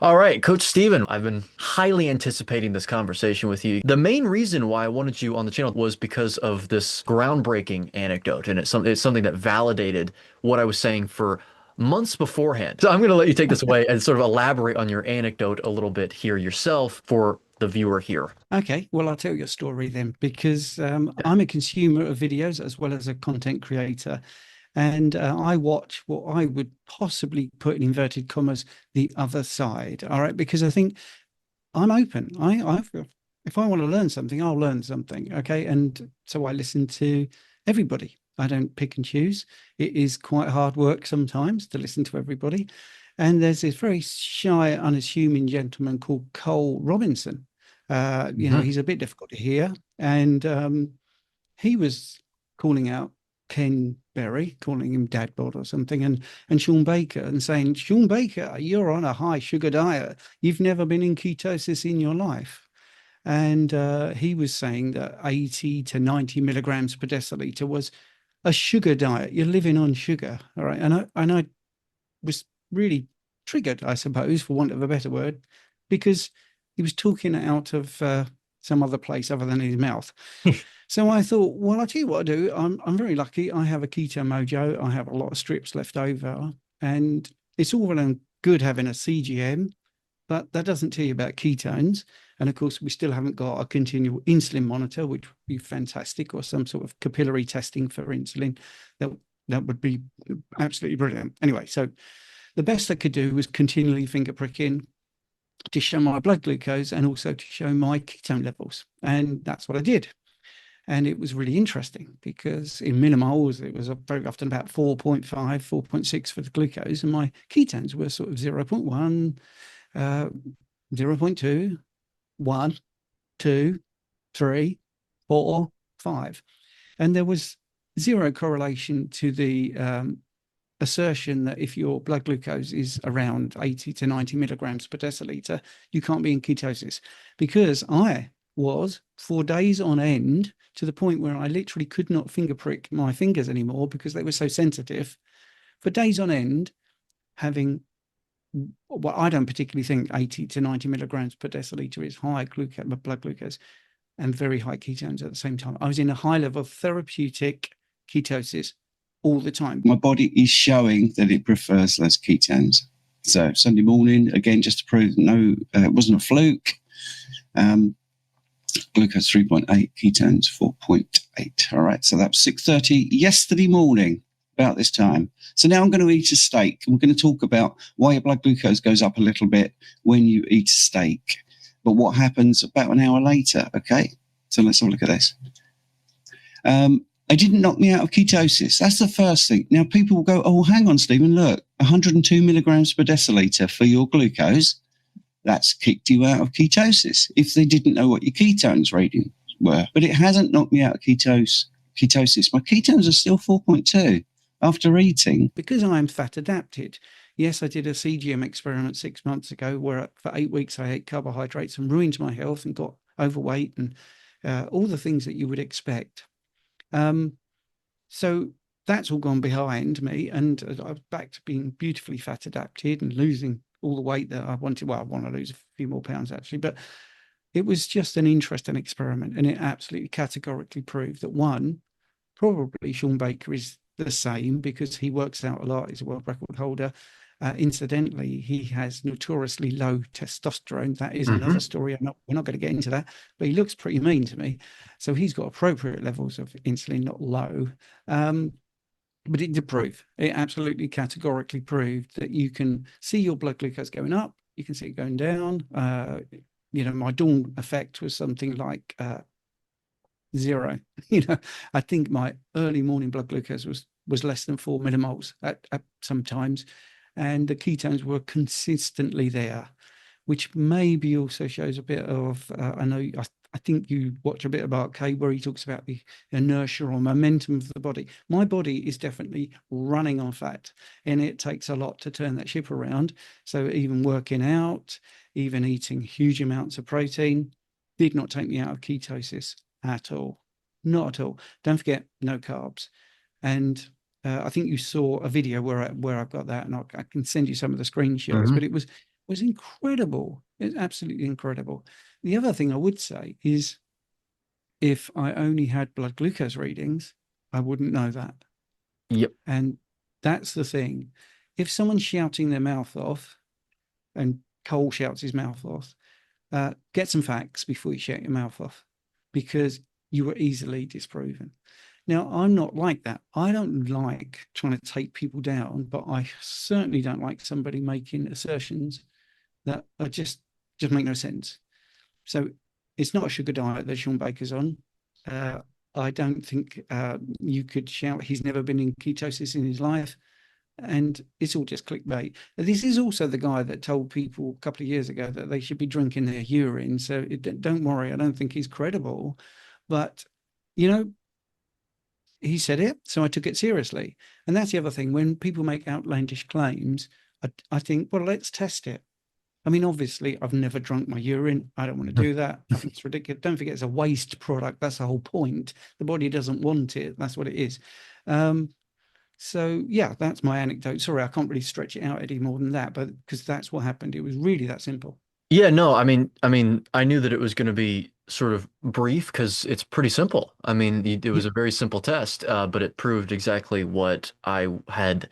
All right, Coach Steven, I've been highly anticipating this conversation with you. The main reason why I wanted you on the channel was because of this groundbreaking anecdote, and it's something that validated what I was saying for months beforehand. So I'm going to let you take this away and sort of elaborate on your anecdote a little bit here yourself for the viewer here. Okay, well, I'll tell your story then, because I'm a consumer of videos as well as a content creator. And I watch what I would possibly put in inverted commas the other side. All right, because I think I'm open. If I want to learn something, I'll learn something. Okay, and so I listen to everybody. I don't pick and choose. It is quite hard work sometimes to listen to everybody. And there's this very shy, unassuming gentleman called Cole Robinson. Hmm. He's a bit difficult to hear, and he was calling out Ken Berry, calling him dad bod or something, and Sean Baker, and saying, Sean Baker, you're on a high sugar diet. You've never been in ketosis in your life. And he was saying that 80 to 90 milligrams per deciliter was a sugar diet. You're living on sugar. All right. And I was really triggered, I suppose, for want of a better word, because he was talking out of some other place other than his mouth. So I thought, well, I'll tell you what I do. I'm very lucky. I have a keto mojo. I have a lot of strips left over, and it's all well and good having a CGM, but that doesn't tell you about ketones. And of course, we still haven't got a continual insulin monitor, which would be fantastic, or some sort of capillary testing for insulin. That that would be absolutely brilliant. Anyway, so the best I could do was continually finger pricking to show my blood glucose and also to show my ketone levels. And that's what I did. And it was really interesting because in millimoles, it was very often about 4.5, 4.6 for the glucose, and my ketones were sort of 0.1, uh, 0.2, 1, 2, 3, 4, 5. And there was zero correlation to the assertion that if your blood glucose is around 80 to 90 milligrams per deciliter, you can't be in ketosis. Because I was for days on end to the point where I literally could not finger prick my fingers anymore because they were so sensitive, for days on end, having what I don't particularly think 80 to 90 milligrams per deciliter is high glucose, blood glucose, and very high ketones at the same time. I was in a high level therapeutic ketosis all the time. My body is showing that it prefers less ketones. So Sunday morning, again, just to prove no, it wasn't a fluke. Glucose 3.8, ketones 4.8. All right, so that was 6:30 yesterday morning, about this time. So now I'm going to eat a steak, and we're going to talk about why your blood glucose goes up a little bit when you eat a steak, but what happens about an hour later. Okay, so let's have a look at this. It didn't knock me out of ketosis. That's the first thing. Now, people will go, oh, hang on, Stephen, look, 102 milligrams per deciliter for your glucose. That's kicked you out of ketosis if they didn't know what your ketones readings were. But it hasn't knocked me out of ketosis. My ketones are still 4.2 after eating. Because I'm fat adapted. Yes, I did a CGM experiment 6 months ago where for 8 weeks I ate carbohydrates and ruined my health and got overweight and all the things that you would expect. So that's all gone behind me, and I'm back to being beautifully fat adapted and losing all the weight that I wanted. Well, I want to lose a few more pounds actually, but it was just an interesting experiment, and it absolutely categorically proved that one, probably Sean Baker is the same because he works out a lot. He's a world record holder. Incidentally, he has notoriously low testosterone. That is another Hmm. story. We're not going to get into that, but he looks pretty mean to me. So he's got appropriate levels of insulin, not low. But it did prove, it absolutely categorically proved that you can see your blood glucose going up, you can see it going down. My dawn effect was something like zero. I think my early morning blood glucose was less than 4 millimoles at sometimes, and the ketones were consistently there, which maybe also shows a bit of I think you watch a bit about Kay where he talks about the inertia or momentum of the body. My body is definitely running on fat, and it takes a lot to turn that ship around. So even working out, even eating huge amounts of protein did not take me out of ketosis at all. Not at all. Don't forget, no carbs. And I think you saw a video where I've got that, and I can send you some of the screenshots. Hmm. But it was was incredible. It's absolutely incredible. The other thing I would say is if I only had blood glucose readings, I wouldn't know that. Yep. And that's the thing. If someone's shouting their mouth off, and Cole shouts his mouth off, get some facts before you shout your mouth off, because you were easily disproven. Now, I'm not like that. I don't like trying to take people down, but I certainly don't like somebody making assertions that are just make no sense. So it's not a sugar diet that Sean Baker's on. I don't think you could shout he's never been in ketosis in his life. And it's all just clickbait. This is also the guy that told people a couple of years ago that they should be drinking their urine. So don't worry, I don't think he's credible. But, you know, he said it, so I took it seriously. And that's the other thing. When people make outlandish claims, I think, well, let's test it. I mean, obviously, I've never drunk my urine. I don't want to do that. I think it's ridiculous. Don't forget, it's a waste product. That's the whole point. The body doesn't want it. That's what it is. So yeah, that's my anecdote. Sorry, I can't really stretch it out any more than that, but because that's what happened. It was really that simple. Yeah, no, I knew that it was going to be sort of brief because it's pretty simple. I mean, it was Yeah. a very simple test, but it proved exactly what I had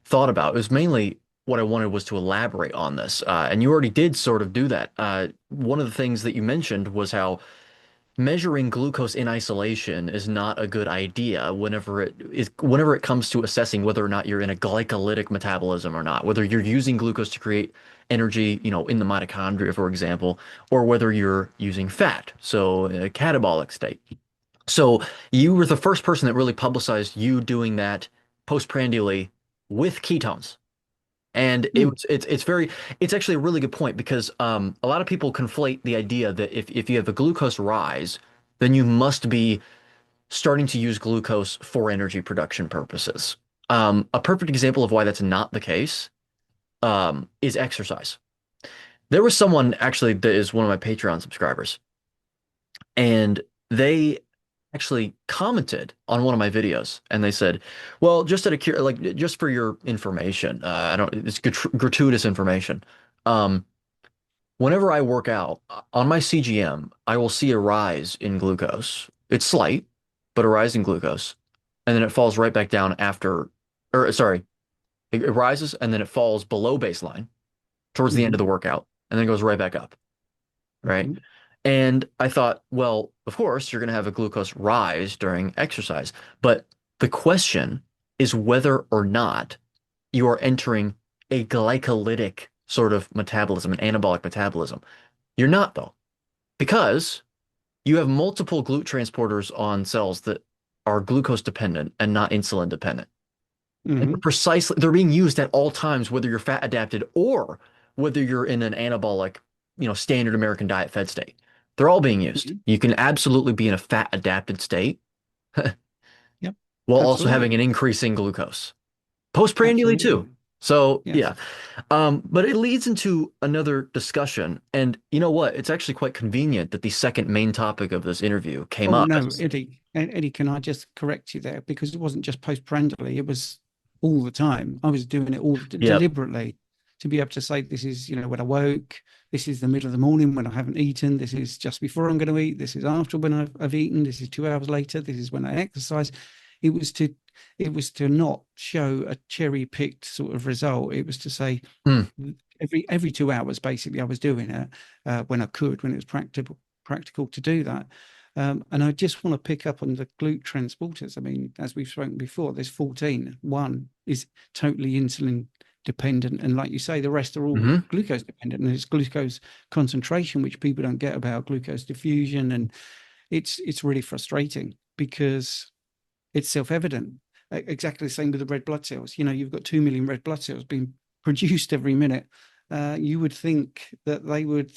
thought about. It was mainly what I wanted was to elaborate on this, and you already did sort of do that. One of the things that you mentioned was how measuring glucose in isolation is not a good idea whenever it comes to assessing whether or not you're in a glycolytic metabolism or not, whether you're using glucose to create energy, in the mitochondria, for example, or whether you're using fat, so in a catabolic state. So you were the first person that really publicized you doing that postprandially with ketones. And Mm, it's actually a really good point because a lot of people conflate the idea that if you have a glucose rise, then you must be starting to use glucose for energy production purposes. A perfect example of why that's not the case is exercise. There was someone actually that is one of my Patreon subscribers, and they actually commented on one of my videos, and they said, "Well, just just for your information, I don't, it's gratuitous information. Um, Whenever I work out on my CGM, I will see a rise in glucose. It's slight, but a rise in glucose, and then it falls right back down after, or sorry, it rises and then it falls below baseline towards the end of mhm, the workout, and then goes right back up, right?" mhm, And I thought, well, of course, you're going to have a glucose rise during exercise. But the question is whether or not you are entering a glycolytic sort of metabolism, an anabolic metabolism. You're not, though, because you have multiple GLUT transporters on cells that are glucose dependent and not insulin dependent. And mhm, they're being used at all times, whether you're fat adapted or whether you're in an anabolic, standard American diet fed state. They're all being used. mhm. You can absolutely be in a fat adapted state Yep, while also absolutely, having an increasing glucose. Postprandially too. absolutely. So Yes. yeah. But it leads into another discussion. And you know what? It's actually quite convenient that the second main topic of this interview came Oh up no, as Eddie, can I just correct you there? Because it wasn't just postprandially, it was all the time. I was doing it all yeah. deliberately to be able to say this is, when I woke, this is the middle of the morning when I haven't eaten, this is just before I'm going to eat, this is after when I've eaten, this is 2 hours later, this is when I exercise. It was to not show a cherry picked sort of result. It was to say Hmm. every 2 hours basically I was doing it when I could, when it was practical to do that. And I just want to pick up on the GLUT transporters. I mean, as we've spoken before, there's 14. One is totally insulin dependent. And like you say, the rest are all Hmm. glucose dependent. And it's glucose concentration, which people don't get about glucose diffusion. And it's really frustrating because it's self-evident. Exactly the same with the red blood cells. You've got 2 million red blood cells being produced every minute. You would think that they would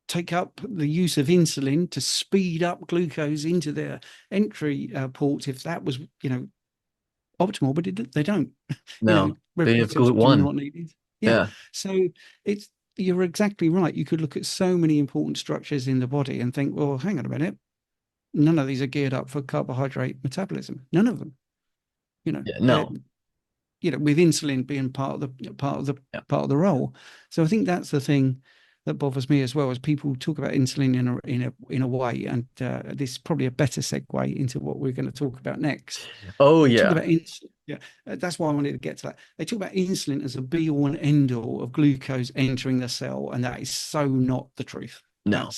take up the use of insulin to speed up glucose into their entry port if that was, optimal, but they don't. No, Red they blood have cells GLUT do one. not need it. Yeah. Yeah. So you're exactly right. You could look at so many important structures in the body and think, well, hang on a minute. None of these are geared up for carbohydrate metabolism. None of them. Yeah. They're No. with insulin being part of the role. So I think that's the thing that bothers me as well, as people talk about insulin in a way, and this is probably a better segue into what we're going to talk about next. Oh, They talk yeah. about insulin. Yeah, that's why I wanted to get to that. They talk about insulin as a be all and end all of glucose entering the cell, and that is so not the truth. No.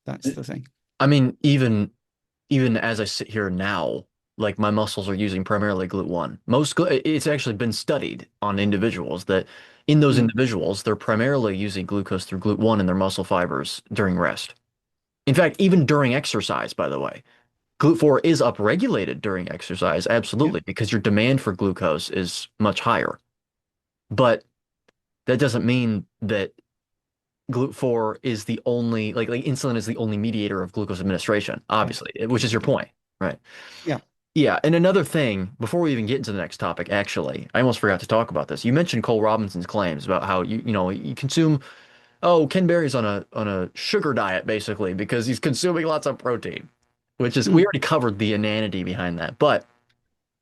That's the thing. I mean, even as I sit here now, like my muscles are using primarily GLUT1. It's actually been studied on individuals that in those individuals, they're primarily using glucose through GLUT1 in their muscle fibers during rest. In fact, even during exercise, by the way, GLUT4 is upregulated during exercise, absolutely, because your demand for glucose is much higher. But that doesn't mean that GLUT4 is the only, like insulin is the only mediator of glucose administration, obviously, which is your point, right? Yeah. Yeah, and another thing, before we even get into the next topic, actually, I almost forgot to talk about this. You mentioned Cole Robinson's claims about how you consume, Ken Berry's on a sugar diet basically because he's consuming lots of protein, which is we already covered the inanity behind that. But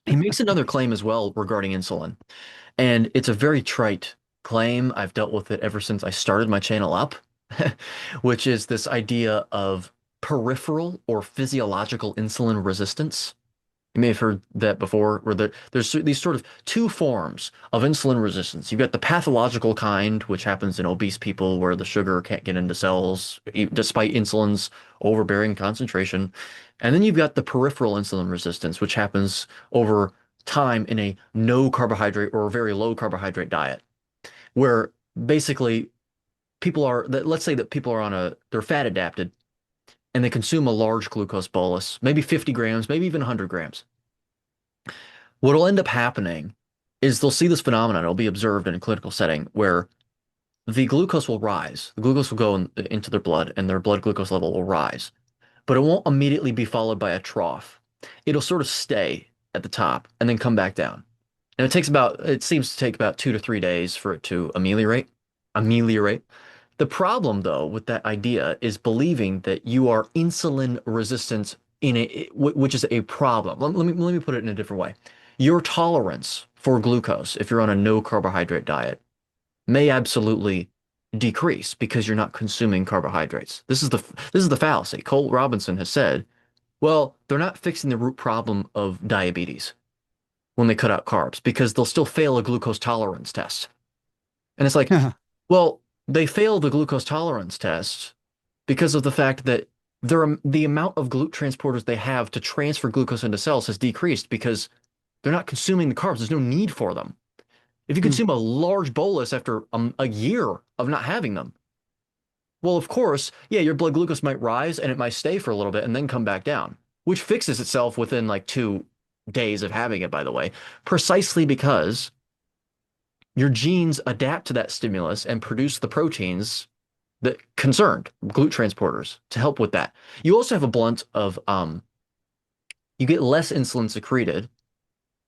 he makes another claim as well regarding insulin, and it's a very trite claim. I've dealt with it ever since I started my channel up, which is this idea of peripheral or physiological insulin resistance. You may have heard that before, where there's these sort of two forms of insulin resistance. You've got the pathological kind, which happens in obese people where the sugar can't get into cells despite insulin's overbearing concentration. And then you've got the peripheral insulin resistance, which happens over time in a no carbohydrate or a very low carbohydrate diet, where basically let's say that people are they're fat adapted and they consume a large glucose bolus, maybe 50 grams, maybe even 100 grams. What'll end up happening is they'll see this phenomenon. It'll be observed in a clinical setting where the glucose will rise. The glucose will go into their blood and their blood glucose level will rise, but it won't immediately be followed by a trough. It'll sort of stay at the top and then come back down. And it seems to take about 2 to 3 days for it to ameliorate. The problem, though, with that idea is believing that you are insulin resistant which is a problem. Let me put it in a different way. Your tolerance for glucose, if you're on a no carbohydrate diet, may absolutely decrease because you're not consuming carbohydrates. This is the fallacy. Cole Robinson has said, well, they're not fixing the root problem of diabetes when they cut out carbs because they'll still fail a glucose tolerance test. And it's like, well, they fail the glucose tolerance test because of the fact that the amount of GLUT transporters they have to transfer glucose into cells has decreased because they're not consuming the carbs. There's no need for them. If you consume a large bolus after a year of not having them, well, of course, yeah, your blood glucose might rise and it might stay for a little bit and then come back down, which fixes itself within like 2 days of having it, by the way, precisely because your genes adapt to that stimulus and produce the proteins that concerned GLUT transporters to help with that. You also have a blunt of you get less insulin secreted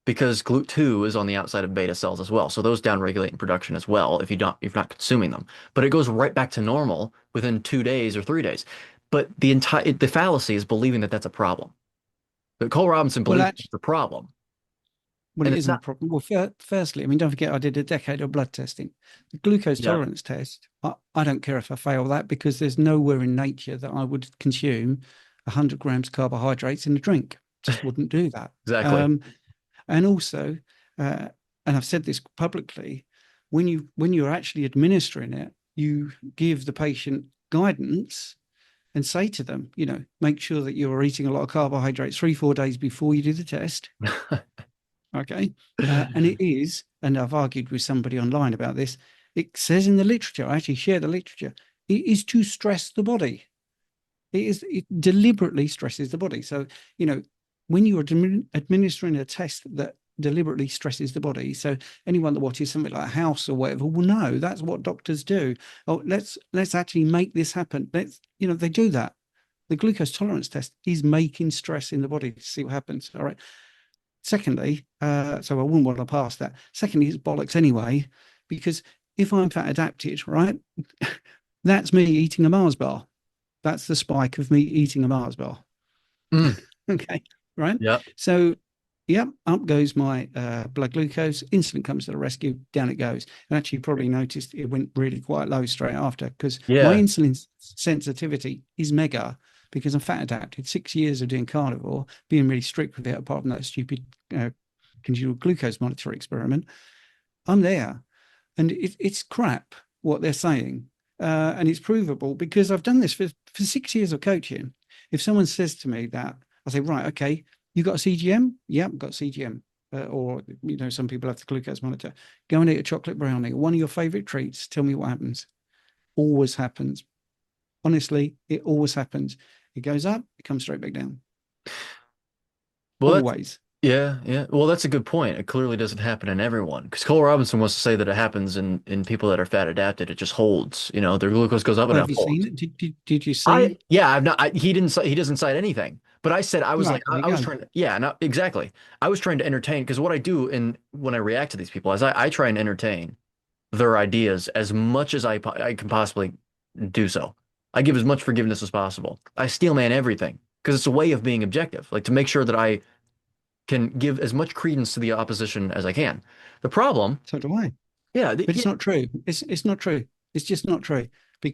because GLUT2 is on the outside of beta cells as well. So those downregulate in production as well if you're not consuming them. But it goes right back to normal within 2 days or 3 days. But the fallacy is believing that that's a problem. But Cole Robinson believes it's a problem. Well, it isn't a problem. Well, firstly, I mean, don't forget, I did a decade of blood testing. The glucose tolerance test, I don't care if I fail that because there's nowhere in nature that I would consume 100 grams carbohydrates in a drink. Just wouldn't do that. Exactly. And also, and I've said this publicly, when you're actually administering it, you give the patient guidance and say to them, make sure that you're eating a lot of carbohydrates 3-4 days before you do the test. Okay. And it is, and I've argued with somebody online about this, it says in the literature, I actually share the literature, it is to stress the body. It deliberately stresses the body. So, when you are administering a test that deliberately stresses the body, so anyone that watches something like House or whatever will know that's what doctors do. Oh, let's actually make this happen. They do that. The glucose tolerance test is making stress in the body to see what happens. All right. Secondly, so I wouldn't want to pass that. Secondly, it's bollocks anyway, because if I'm fat adapted, right, that's me eating a Mars bar. That's the spike of me eating a Mars bar. Okay, right? Yeah. So Yep, up goes my blood glucose. Insulin comes to the rescue. Down it goes. And actually, you probably noticed it went really quite low straight after because my Yeah. insulin sensitivity is mega because I'm fat adapted. 6 years of doing carnivore, being really strict with it, apart from that stupid continual glucose monitor experiment. I'm there, and it's crap what they're saying, and it's provable because I've done this for 6 years of coaching. If someone says to me that, I say, right, okay, you got a CGM? Yep, got a CGM. Or, some people have the glucose monitor. Go and eat a chocolate brownie, one of your favorite treats. Tell me what happens. Always happens. Honestly, it always happens. It goes up, it comes straight back down. Well, that's Always. yeah, yeah. Well, that's a good point. It clearly doesn't happen in everyone. Because Cole Robinson wants to say that it happens in people that are fat adapted. It just holds. Their glucose goes up and Well, it have you seen holds. it? Did you see it? Yeah, I've not. He doesn't cite anything. But I said I was Right, like there you I was go. trying to. Yeah, not exactly. I was trying to entertain because what I do in when I react to these people is I try and entertain their ideas as much as I can possibly do so. I give as much forgiveness as possible. I steelman everything because it's a way of being objective, like to make sure that I can give as much credence to the opposition as I can. The problem, So do I. yeah, But yeah, it's not true. It's not true. It's just not true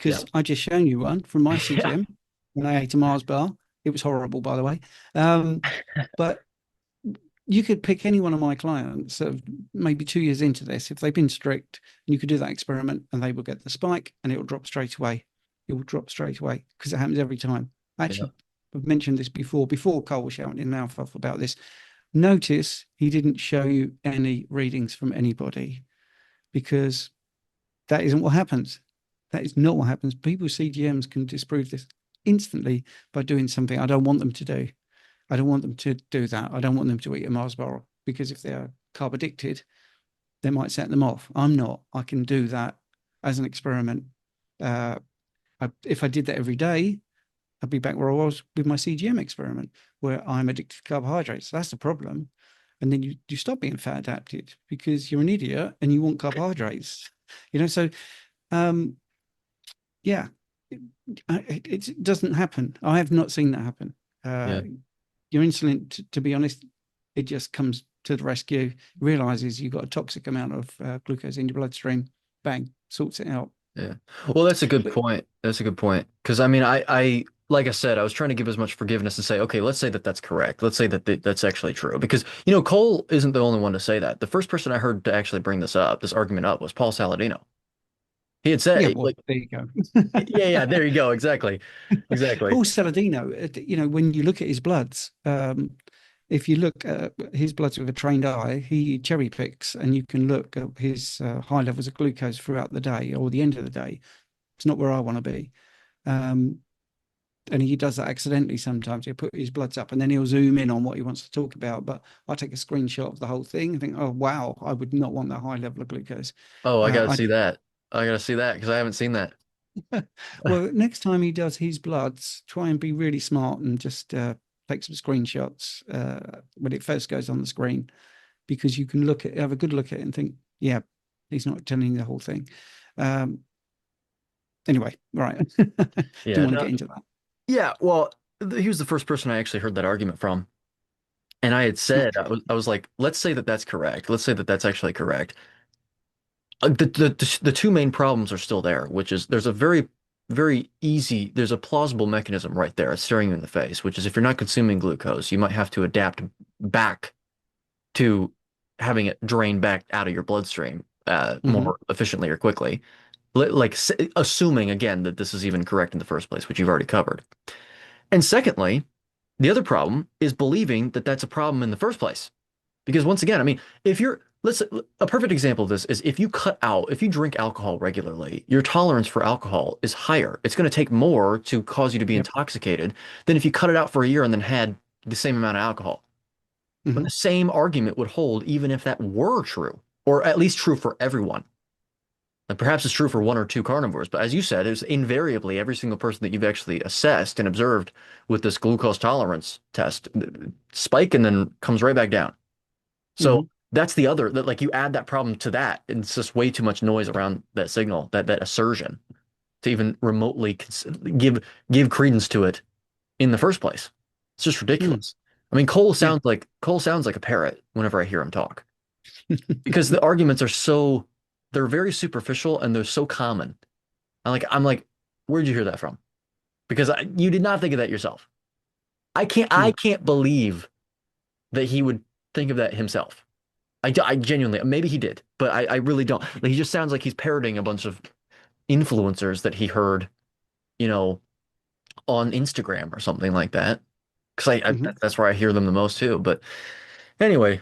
yeah, because I just shown you one from my yeah, CGM when I ate a Mars bar. It was horrible, by the way. Um, but you could pick any one of my clients of maybe 2 years into this, if they've been strict, and you could do that experiment and they will get the spike and it will drop straight away. It will drop straight away because it happens every time. yeah, Actually, I've mentioned this before Cole was shouting his mouth off about this. Notice he didn't show you any readings from anybody because that isn't what happens. That is not what happens. People's CGMs can disprove this instantly by doing something I don't want them to do. I don't want them to do that. I don't want them to eat a Mars bar because if they're carb addicted, they might set them off. I'm not. I can do that as an experiment. Uh, if I did that every day, I'd be back where I was with my CGM experiment, where I'm addicted to carbohydrates. So that's the problem. And then you stop being fat adapted because you're an idiot and you want carbohydrates. So um, yeah, it doesn't happen. I have not seen that happen. yeah. Your insulin, to be honest, it just comes to the rescue, realizes you've got a toxic amount of glucose in your bloodstream, bang, sorts it out. Yeah. Well, that's a good But point. That's a good point. Because I mean, like I said, I was trying to give as much forgiveness and say, okay, let's say that that's correct. Let's say that that's actually true. Because, Cole isn't the only one to say that. The first person I heard to actually bring this argument up, was Paul Saladino. He had yeah, said, well, like, there you go. yeah, yeah, there you go. Exactly. Exactly. Paul Saladino, when you look at his bloods, if you look at his bloods with a trained eye, he cherry picks and you can look at his high levels of glucose throughout the day or the end of the day. It's not where I want to be. Um, and he does that accidentally sometimes. He'll put his bloods up and then he'll zoom in on what he wants to talk about. But I take a screenshot of the whole thing and think, oh, wow, I would not want that high level of glucose. Oh, I gotta I see that. I gotta see that because I haven't seen that. Well, next time he does his bloods, try and be really smart and just take some screenshots when it first goes on the screen, because you can have a good look at it and think, yeah, he's not telling you the whole thing. Um, anyway, right. Didn't Yeah, want to no, get into that. yeah. Well, he was the first person I actually heard that argument from, and I had Not said, true. I was like, let's say that that's correct. Let's say that that's actually correct. The two main problems are still there, which is there's a there's a plausible mechanism right there. It's staring you in the face, which is if you're not consuming glucose, you might have to adapt back to having it drain back out of your bloodstream Hmm. more efficiently or quickly. Like assuming again that this is even correct in the first place, which you've already covered. And secondly, the other problem is believing that that's a problem in the first place. Because once again, I mean, if you're, let's, a perfect example of this is if you drink alcohol regularly, your tolerance for alcohol is higher. It's going to take more to cause you to be Yep. intoxicated than if you cut it out for a year and then had the same amount of alcohol. But Hmm. the same argument would hold even if that were true, or at least true for everyone. And perhaps it's true for one or two carnivores, but as you said, it's invariably every single person that you've actually assessed and observed with this glucose tolerance test spike and then comes right back down. So Hmm. that's the other that like you add that problem to that, and it's just way too much noise around that signal, that assertion to even remotely give credence to it in the first place. It's just Hmm. ridiculous. I mean, Yeah. Cole sounds like a parrot whenever I hear him talk because the arguments are so they're very superficial and they're so common. I'm like, where'd you hear that from? Because you did not think of that yourself. I No. can't believe that he would think of that himself. I genuinely, maybe he did, but I really don't. Like, he just sounds like he's parroting a bunch of influencers that he heard, you know, on Instagram or something like that. Because Mhm. that's where I hear them the most too. But anyway,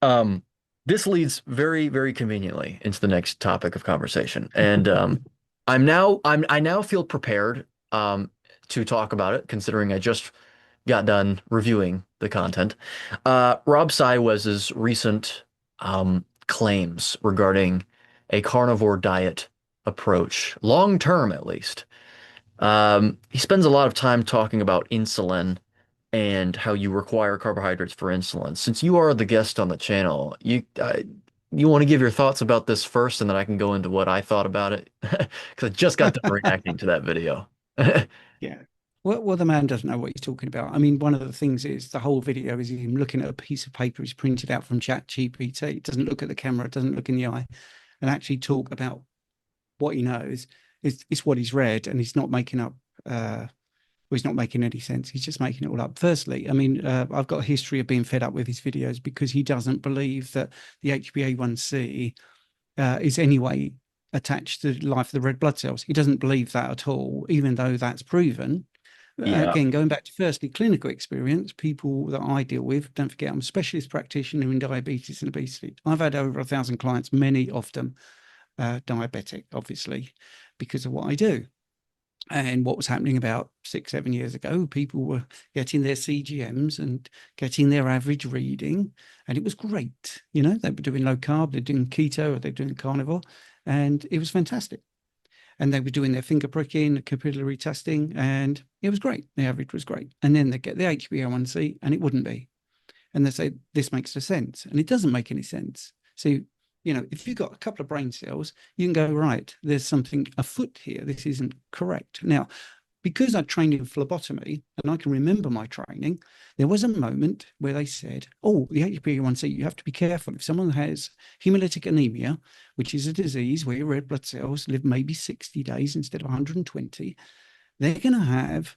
um, this leads very, very conveniently into the next topic of conversation. And I now feel prepared to talk about it, considering I just got done reviewing the content. Rob Saiwez's recent claims regarding a carnivore diet approach, long term at least. He spends a lot of time talking about insulin and how you require carbohydrates for insulin. Since you are the guest on the channel, you want to give your thoughts about this first, and then I can go into what I thought about it because I just got done reacting to that video. Yeah. Well, the man doesn't know what he's talking about. I mean, one of the things is the whole video is him looking at a piece of paper he's printed out from ChatGPT. It doesn't look at the camera, it doesn't look in the eye, and actually talk about what he knows. It's what he's read, and he's not making up. He's not making any sense. He's just making it all up. Firstly, I mean, I've got a history of being fed up with his videos because he doesn't believe that the HbA1c is anyway attached to the life of the red blood cells. He doesn't believe that at all, even though that's proven. Yeah. Again, going back to firstly, clinical experience, people that I deal with, don't forget, I'm a specialist practitioner in diabetes and obesity. I've had over 1,000 clients, many of them diabetic, obviously, because of what I do. And what was happening about 6-7 years ago, people were getting their CGMs and getting their average reading, and it was great. You know, they were doing low carb, they're doing keto, or they're doing carnivore, and it was fantastic. And they were doing their finger pricking, capillary testing, and it was great. The average was great. And then they get the HbA1c, and it wouldn't be. And they say, this makes no sense. And it doesn't make any sense. So, you know, if you've got a couple of brain cells, you can go, right, there's something afoot here. This isn't correct. Now, because I trained in phlebotomy and I can remember my training, there was a moment where they said, oh, the HbA1c, you have to be careful. If someone has hemolytic anemia, which is a disease where your red blood cells live maybe 60 days instead of 120, they're going to have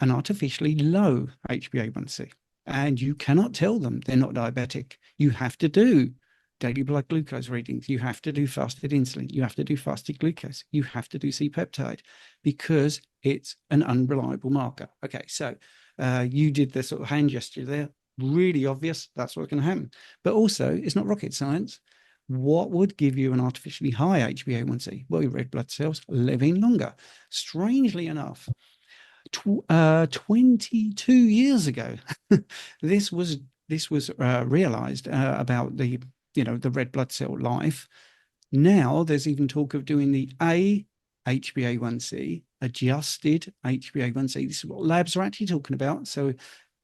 an artificially low HbA1c. And you cannot tell them they're not diabetic. You have to do daily blood glucose readings. You have to do fasted insulin. You have to do fasted glucose. You have to do C-peptide because it's an unreliable marker. Okay, so you did the sort of hand gesture there. Really obvious. That's what's going to happen. But also, it's not rocket science. What would give you an artificially high HbA1c? Well, your red blood cells living longer. Strangely enough, 22 years ago, this was realized about the the red blood cell life. Now there's even talk of doing the HbA1c, adjusted HbA1c. This is what labs are actually talking about. So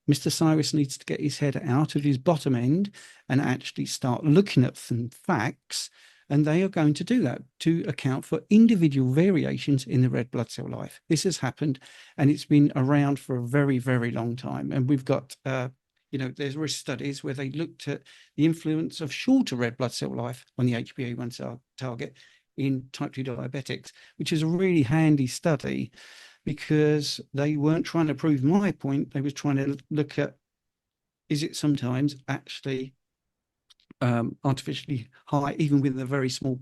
Mr. Cyrus needs to get his head out of his bottom end and actually start looking at some facts. And they are going to do that to account for individual variations in the red blood cell life. This has happened, and it's been around for a very, very long time. And we've got, there's studies where they looked at the influence of shorter red blood cell life on the HbA1c target in type 2 diabetics, which is a really handy study because they weren't trying to prove my point. They were trying to look at, is it sometimes actually artificially high, even with a very small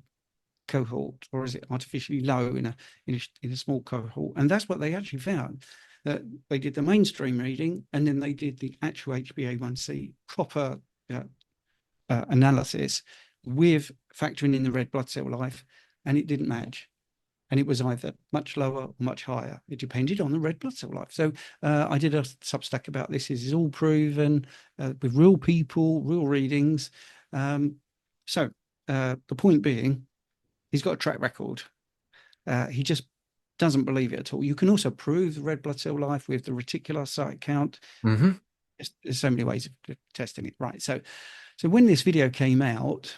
cohort, or is it artificially low in a small cohort? And that's what they actually found. That they did the mainstream reading, and then they did the actual HbA1c proper analysis with factoring in the red blood cell life, and it didn't match. And it was either much lower or much higher. It depended on the red blood cell life. So I did a Substack about this. This is all proven with real people, real readings. So the point being, he's got a track record. He just doesn't believe it at all. You can also prove the red blood cell life with the reticulocyte count. Mm-hmm. There's so many ways of testing it, right? So when this video came out,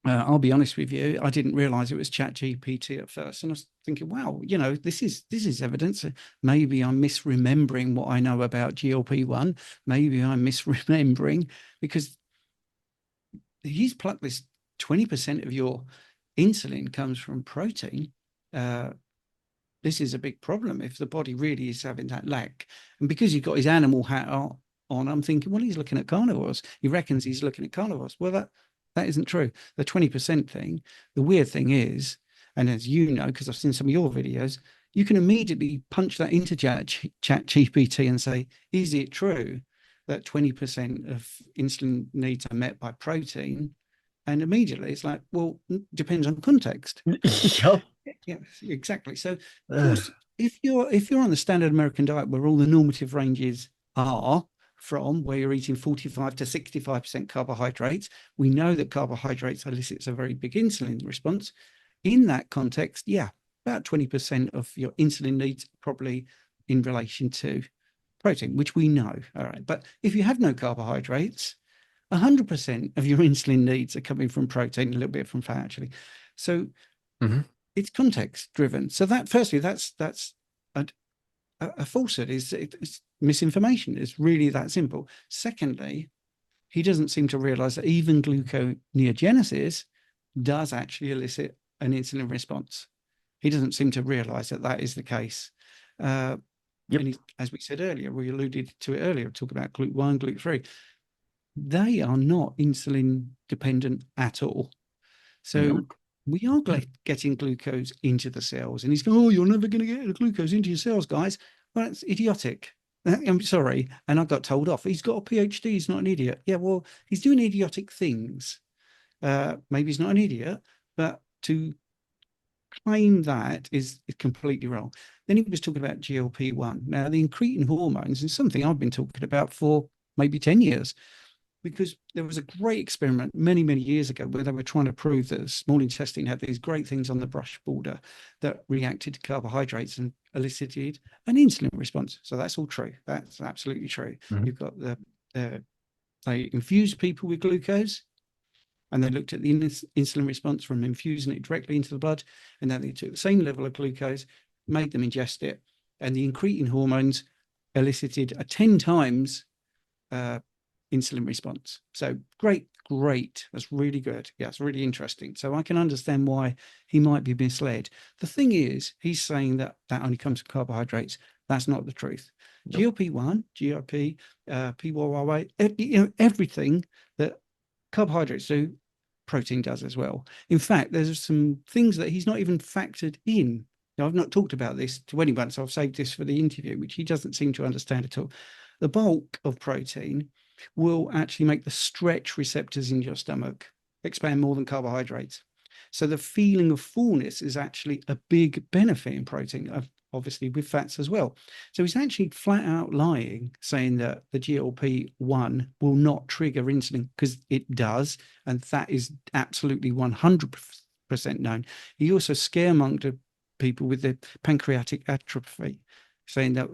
I'll be honest with you, I didn't realize it was ChatGPT at first. And I was thinking, wow, this is evidence. Maybe I'm misremembering what I know about GLP-1. Maybe I'm misremembering, because he's plucked this 20% of your insulin comes from protein. This is a big problem if the body really is having that lack. And because he's got his animal hat on, I'm thinking, well, he's looking at carnivores. He reckons he's looking at carnivores. Well, that isn't true. The 20% thing, the weird thing is, and as you know, because I've seen some of your videos, you can immediately punch that into ChatGPT and say, is it true that 20% of insulin needs are met by protein? And immediately it's like, well, depends on context. Yup. Yeah, exactly. So, of course, if you're on the standard American diet where all the normative ranges are from, where you're eating 45 to 65% carbohydrates, we know that carbohydrates elicits a very big insulin response. In that context, yeah, about 20% of your insulin needs probably in relation to protein, which we know. All right. But if you have no carbohydrates, 100% of your insulin needs are coming from protein, a little bit from fat, actually. So it's context driven. So that, firstly, that's a falsehood. It's misinformation. It's really that simple. Secondly, he doesn't seem to realize that even gluconeogenesis does actually elicit an insulin response. He doesn't seem to realize that that is the case. And as we said earlier, we alluded to it earlier, talking about GLUT1, GLUT3. They are not insulin dependent at all. So we are getting glucose into the cells. And he's going, oh, you're never going to get the glucose into your cells, guys. Well, it's idiotic. I'm sorry. And I got told off. He's got a PhD. He's not an idiot. Yeah, well, he's doing idiotic things. Maybe he's not an idiot, but to claim that is completely wrong. Then he was talking about GLP-1. Now, the incretin hormones is something I've been talking about for maybe 10 years. Because there was a great experiment many, many years ago where they were trying to prove that the small intestine had these great things on the brush border that reacted to carbohydrates and elicited an insulin response. So that's all true. That's absolutely true. You've got they infused people with glucose, and they looked at the insulin response from infusing it directly into the blood, and then they took the same level of glucose, made them ingest it, and the incretin hormones elicited a 10 times insulin response. So great. That's really good. Yeah, it's really interesting. So I can understand why he might be misled. The thing is, he's saying that only comes from carbohydrates. That's not the truth. GLP-1, GIP, PYY, everything that carbohydrates do, protein does as well. In fact, there's some things that he's not even factored in. Now, I've not talked about this to anyone, so I've saved this for the interview, which he doesn't seem to understand at all. The bulk of protein will actually make the stretch receptors in your stomach expand more than carbohydrates. So the feeling of fullness is actually a big benefit in protein, obviously with fats as well. So he's actually flat out lying, saying that the GLP-1 will not trigger insulin, because it does. And that is absolutely 100% known. He also scaremongered people with the pancreatic atrophy, saying that,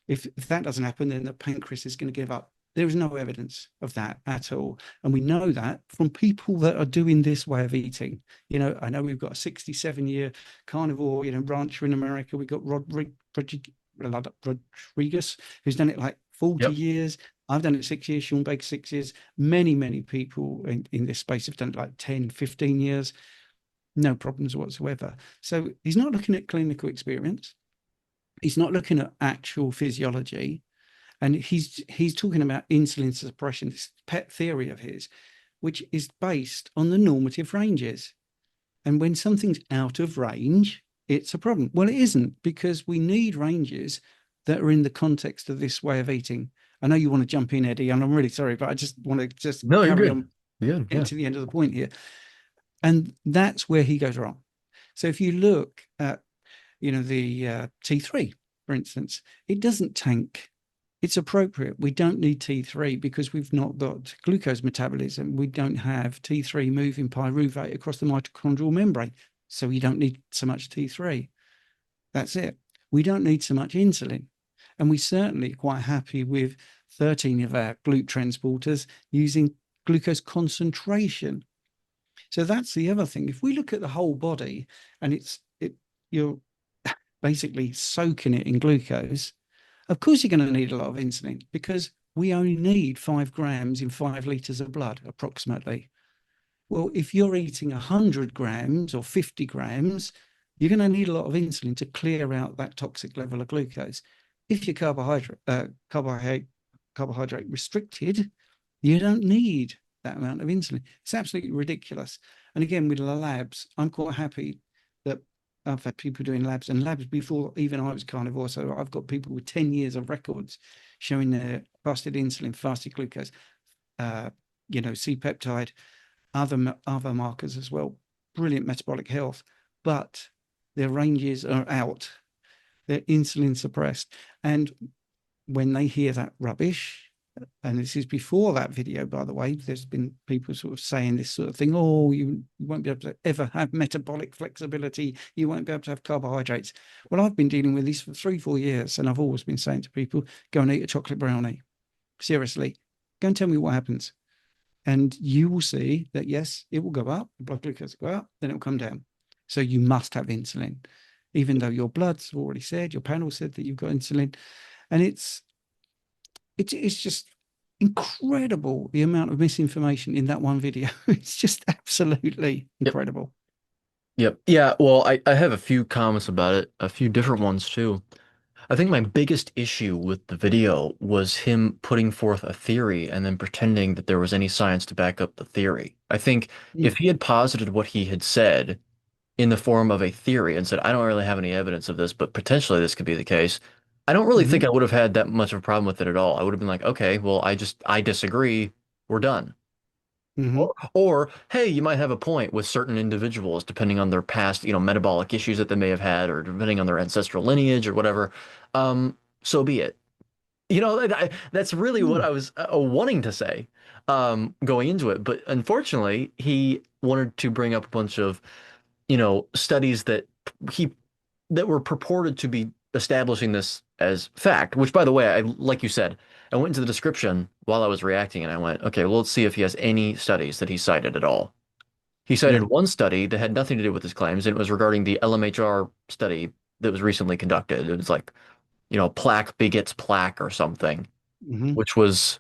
if that doesn't happen, then the pancreas is going to give up. There is no evidence of that at all. And we know that from people that are doing this way of eating. I know we've got a 67-year carnivore, rancher in America. We've got Rodriguez, who's done it like 40 years. I've done it 6 years. Sean Baker, 6 years. Many, many people in this space have done it like 10, 15 years. No problems whatsoever. So he's not looking at clinical experience. He's not looking at actual physiology. And he's talking about insulin suppression, this pet theory of his, which is based on the normative ranges. And when something's out of range, it's a problem. Well, it isn't, because we need ranges that are in the context of this way of eating. I know you want to jump in, Eddie, and I'm really sorry, but I just want to carry on to the end of the point here. And that's where he goes wrong. So if you look at, the T3, for instance, it doesn't tank. It's appropriate. We don't need T3 because we've not got glucose metabolism. We don't have T3 moving pyruvate across the mitochondrial membrane. So we don't need so much T3. That's it. We don't need so much insulin. And we certainly are quite happy with 13 of our GLUT transporters using glucose concentration. So that's the other thing. If we look at the whole body and you're basically soaking it in glucose, of course you're going to need a lot of insulin because we only need 5 grams in 5 liters of blood, approximately. Well, if you're eating 100 grams or 50 grams, you're going to need a lot of insulin to clear out that toxic level of glucose. If you're carbohydrate restricted, you don't need that amount of insulin. It's absolutely ridiculous. And again, with the labs, I'm quite happy that I've had people doing labs and labs before even I was carnivore. So I've got people with 10 years of records showing their fasted insulin, fasted glucose, C-peptide, other markers as well. Brilliant metabolic health, but their ranges are out. They're insulin suppressed. And when they hear that rubbish, and this is before that video, by the way, there's been people sort of saying this sort of thing, oh, you won't be able to ever have metabolic flexibility. You won't be able to have carbohydrates. Well, I've been dealing with this for 3-4 years, and I've always been saying to people, go and eat a chocolate brownie. Seriously, go and tell me what happens. And you will see that, yes, it will go up, the blood glucose will go up, then it will come down. So you must have insulin, even though your blood's already said, your panel said that you've got insulin. And it's just incredible the amount of misinformation in that one video. It's just absolutely incredible. Yep. Yeah. Well, I have a few comments about it, a few different ones too. I think my biggest issue with the video was him putting forth a theory and then pretending that there was any science to back up the theory. I think if he had posited what he had said in the form of a theory and said, I don't really have any evidence of this, but potentially this could be the case, I don't really think I would have had that much of a problem with it at all. I would have been like, okay, well, I disagree. We're done. Or, hey, you might have a point with certain individuals, depending on their past, metabolic issues that they may have had, or depending on their ancestral lineage or whatever. So be it. That's really what I was wanting to say, going into it. But unfortunately, he wanted to bring up a bunch of, studies he that were purported to be establishing this as fact. Which, by the way, like you said, I went into the description while I was reacting, and I went, okay, well, let's see if he has any studies that he cited at all. He cited one study that had nothing to do with his claims, and it was regarding the LMHR study that was recently conducted. It was like, plaque begets plaque or something, which was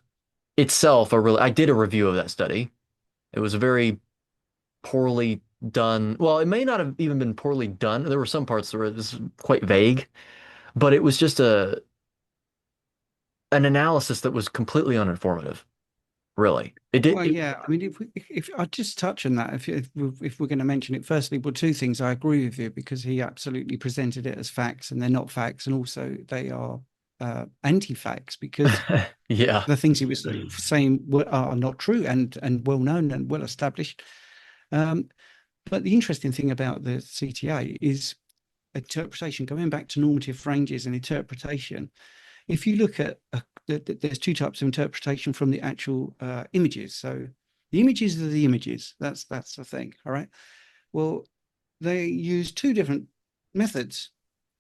itself I did a review of that study. It was a very poorly done. Well, it may not have even been poorly done. There were some parts that were just quite vague, but it was just an analysis that was completely uninformative. Really, it did. Well, yeah. I mean, if I just touch on that, if we're going to mention it, firstly, well, 2 things. I agree with you because he absolutely presented it as facts, and they're not facts, and also they are anti-facts because yeah, the things he was saying are not true and well known and well established. But the interesting thing about the CTA is interpretation. Going back to normative ranges and interpretation, if you look at there's 2 types of interpretation from the actual images. So the images are the images. That's the thing. All right. Well, they use 2 different methods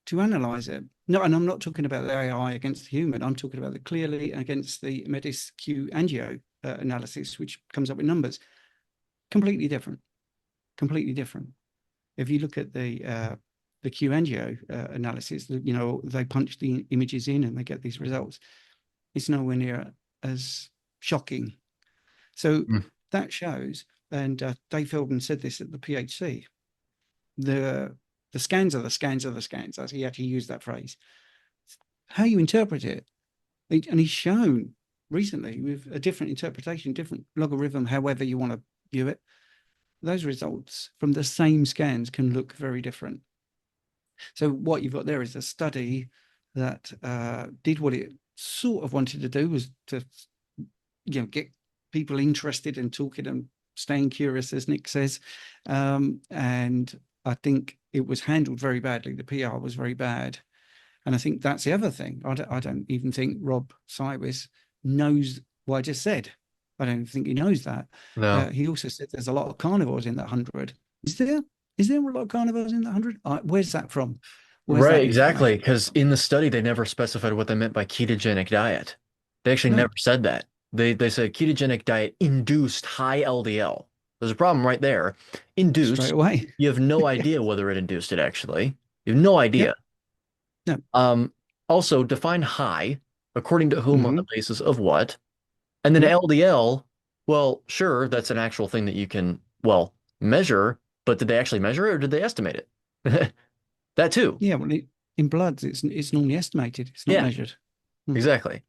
to analyze it. No, and I'm not talking about the AI against the human. I'm talking about the clearly against the MEDIS-Q angio analysis, which comes up with numbers. Completely different. Completely different. If you look at the Q angio analysis, they punch the images in and they get these results. It's nowhere near as shocking. So that shows, and Dave Feldman said this at the PHC, the scans are the scans are the scans, as he actually used that phrase. How you interpret it, and he's shown recently with a different interpretation, different logarithm, however you want to view it, those results from the same scans can look very different. So what you've got there is a study that did what it sort of wanted to do, was to get people interested in talking and staying curious, as Nick says. And I think it was handled very badly. The PR was very bad. And I think that's the other thing. I don't even think Rob Cywis knows what I just said. I don't think he knows that. No. He also said there's a lot of carnivores in that 100. Is there a lot of carnivores in that 100? Where's that from? Right, exactly. Because in the study, they never specified what they meant by ketogenic diet. They actually never said that. They said ketogenic diet induced high LDL. There's a problem right there. straight Induce, away. you have no Yes. idea whether it induced it actually. You have no Yep. idea. No. Also define high according to whom on Hmm. the basis of what. And then Yep. LDL, well, sure, that's an actual thing that you can, well, measure, but did they actually measure it or did they estimate it? That too. Yeah. Well, in bloods, it's normally estimated. It's not Yeah, measured. Hmm. exactly.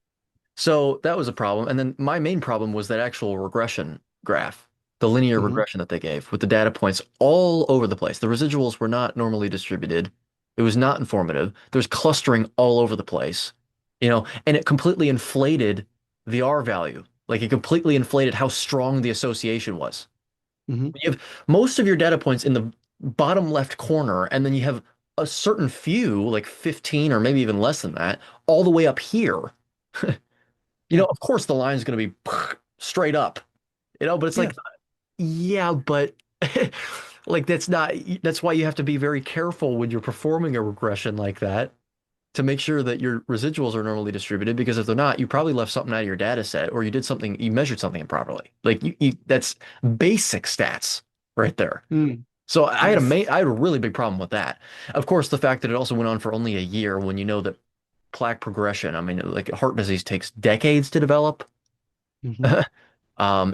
So that was a problem. And then my main problem was that actual regression graph, the linear Hmm. regression that they gave with the data points all over the place. The residuals were not normally distributed. It was not informative. There's clustering all over the place, and it completely inflated the R value. Like it completely inflated how strong the association was. Hmm. You have most of your data points in the bottom left corner, and then you have a certain few, like 15 or maybe even less than that, all the way up here. Yeah. Of course the line is going to be straight up, but it's Yeah. like, yeah, but like that's why you have to be very careful when you're performing a regression like that to make sure that your residuals are normally distributed, because if they're not, you probably left something out of your data set or you measured something improperly. Like that's basic stats right there. Mm. So Yes. I had a really big problem with that. Of course, the fact that it also went on for only a year when you know that plaque progression, I mean, like heart disease takes decades to develop. Hmm.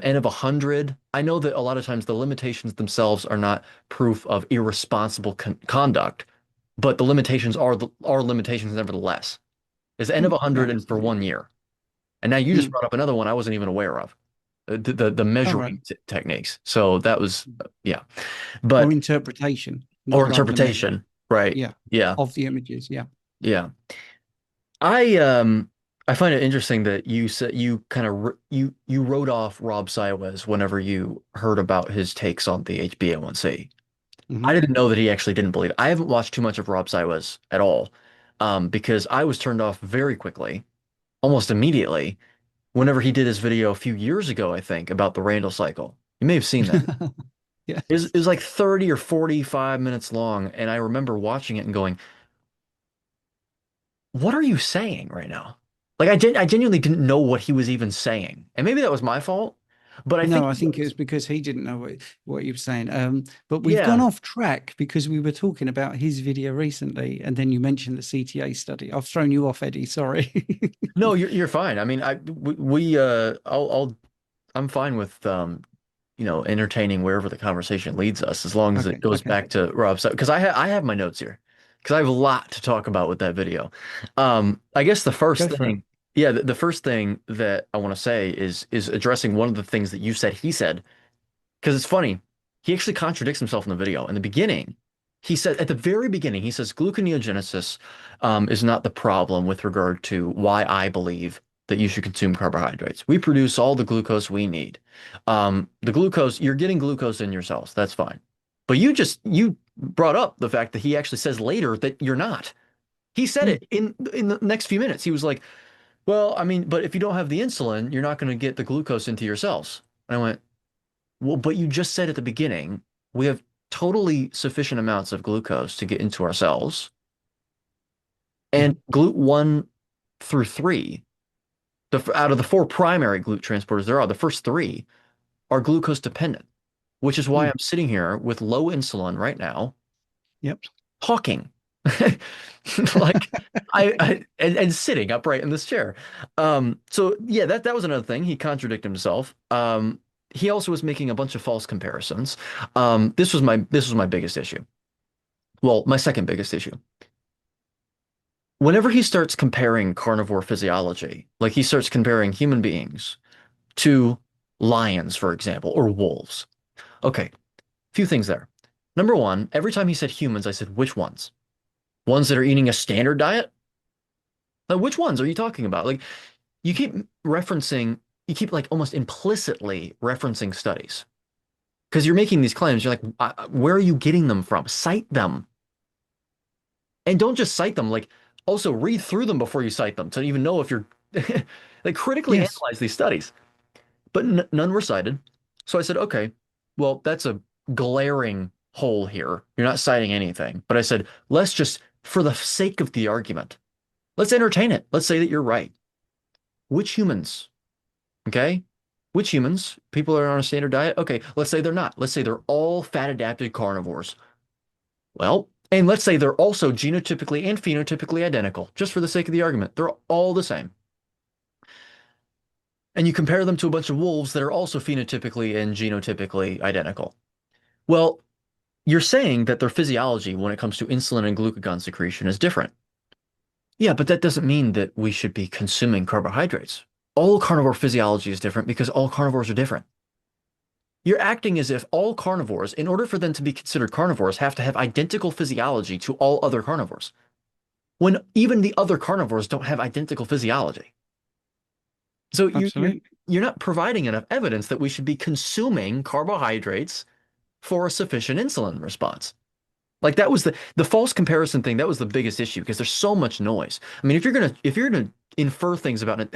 N of 100. I know that a lot of times the limitations themselves are not proof of irresponsible conduct, but the limitations are limitations nevertheless. It's N of Mm. 100 and for Absolutely. 1 year. And now you just Mm. brought up another one I wasn't even aware of. The All right. measuring techniques. So that was yeah. Or But interpretation, or not rather than measure. interpretation, right? Yeah. Yeah. Of the images. Yeah. Yeah. I find it interesting that you said you kind of you wrote off Rob Siwez whenever you heard about his takes on the HbA1c. I Hmm. didn't know that he actually didn't believe it. I haven't watched too much of Rob Siwez at all, because I was turned off very quickly, almost immediately, whenever he did his video a few years ago, I think, about the Randall cycle. You may have seen that. It was Yes. like 30 or 45 minutes long, and I remember watching it and going, what are you saying right now? Like I genuinely didn't know what he was even saying. And maybe that was my fault, but I think No, I it think it was. was because he didn't know what you were saying. But we've gone Yeah. off track because we were talking about his video recently, and then you mentioned the CTA study. I've thrown you off, Eddie. Sorry. No, you're fine. I mean, I'm fine with entertaining wherever the conversation leads us, as long as it Okay. goes Okay. back to Rob's side, because I have my notes here, because I have a lot to talk about with that video. I guess the Go first for it. thing, yeah, the first thing that I want to say is addressing one of the things that you said he said, because it's funny. He actually contradicts himself in the video. In the beginning, he said, at the very beginning, he says gluconeogenesis is not the problem with regard to why I believe that you should consume carbohydrates. We produce all the glucose we need. The glucose, you're getting glucose in your cells. That's fine. But you brought up the fact that he actually says later that you're not. He said Mm. it in the next few minutes. He was like, well, I mean, but if you don't have the insulin, you're not going to get the glucose into your cells. And I went, well, but you just said at the beginning, we have totally sufficient amounts of glucose to get into our cells. And Mhm. GLUT1 through 3, out of the four primary GLUT transporters there are, the first three are glucose dependent, which is why Mm. I'm sitting here with low insulin right now, Yep. talking. Like and sitting upright in this chair. So yeah, that was another thing. He contradicted himself. He also was making a bunch of false comparisons. This was my biggest issue. Well, my second biggest issue. Whenever he starts comparing carnivore physiology, like he starts comparing human beings to lions, for example, or wolves. Okay, few things there. Number one, every time he said humans, I said, which ones? Ones that are eating a standard diet? Like, which ones are you talking about? Like, you keep you keep like almost implicitly referencing studies because you're making these claims. You're like, where are you getting them from? Cite them. And don't just cite them, like also read through them before you cite them to even know if you're like critically Yes. analyze these studies. But none were cited. So I said, okay, well, that's a glaring hole here. You're not citing anything. But I said, let's just, for the sake of the argument, let's entertain it. Let's say that you're right. Which humans? Okay. Which humans? People that are on a standard diet? Okay, let's say they're not. Let's say they're all fat adapted carnivores. Well, and let's say they're also genotypically and phenotypically identical, just for the sake of the argument. They're all the same. And you compare them to a bunch of wolves that are also phenotypically and genotypically identical. Well, you're saying that their physiology when it comes to insulin and glucagon secretion is different. Yeah, but that doesn't mean that we should be consuming carbohydrates. All carnivore physiology is different because all carnivores are different. You're acting as if all carnivores, in order for them to be considered carnivores, have to have identical physiology to all other carnivores, when even the other carnivores don't have identical physiology. So Absolutely. you're not providing enough evidence that we should be consuming carbohydrates for a sufficient insulin response. Like that was the false comparison thing. That was the biggest issue because there's so much noise. I mean, if you're gonna infer things about it,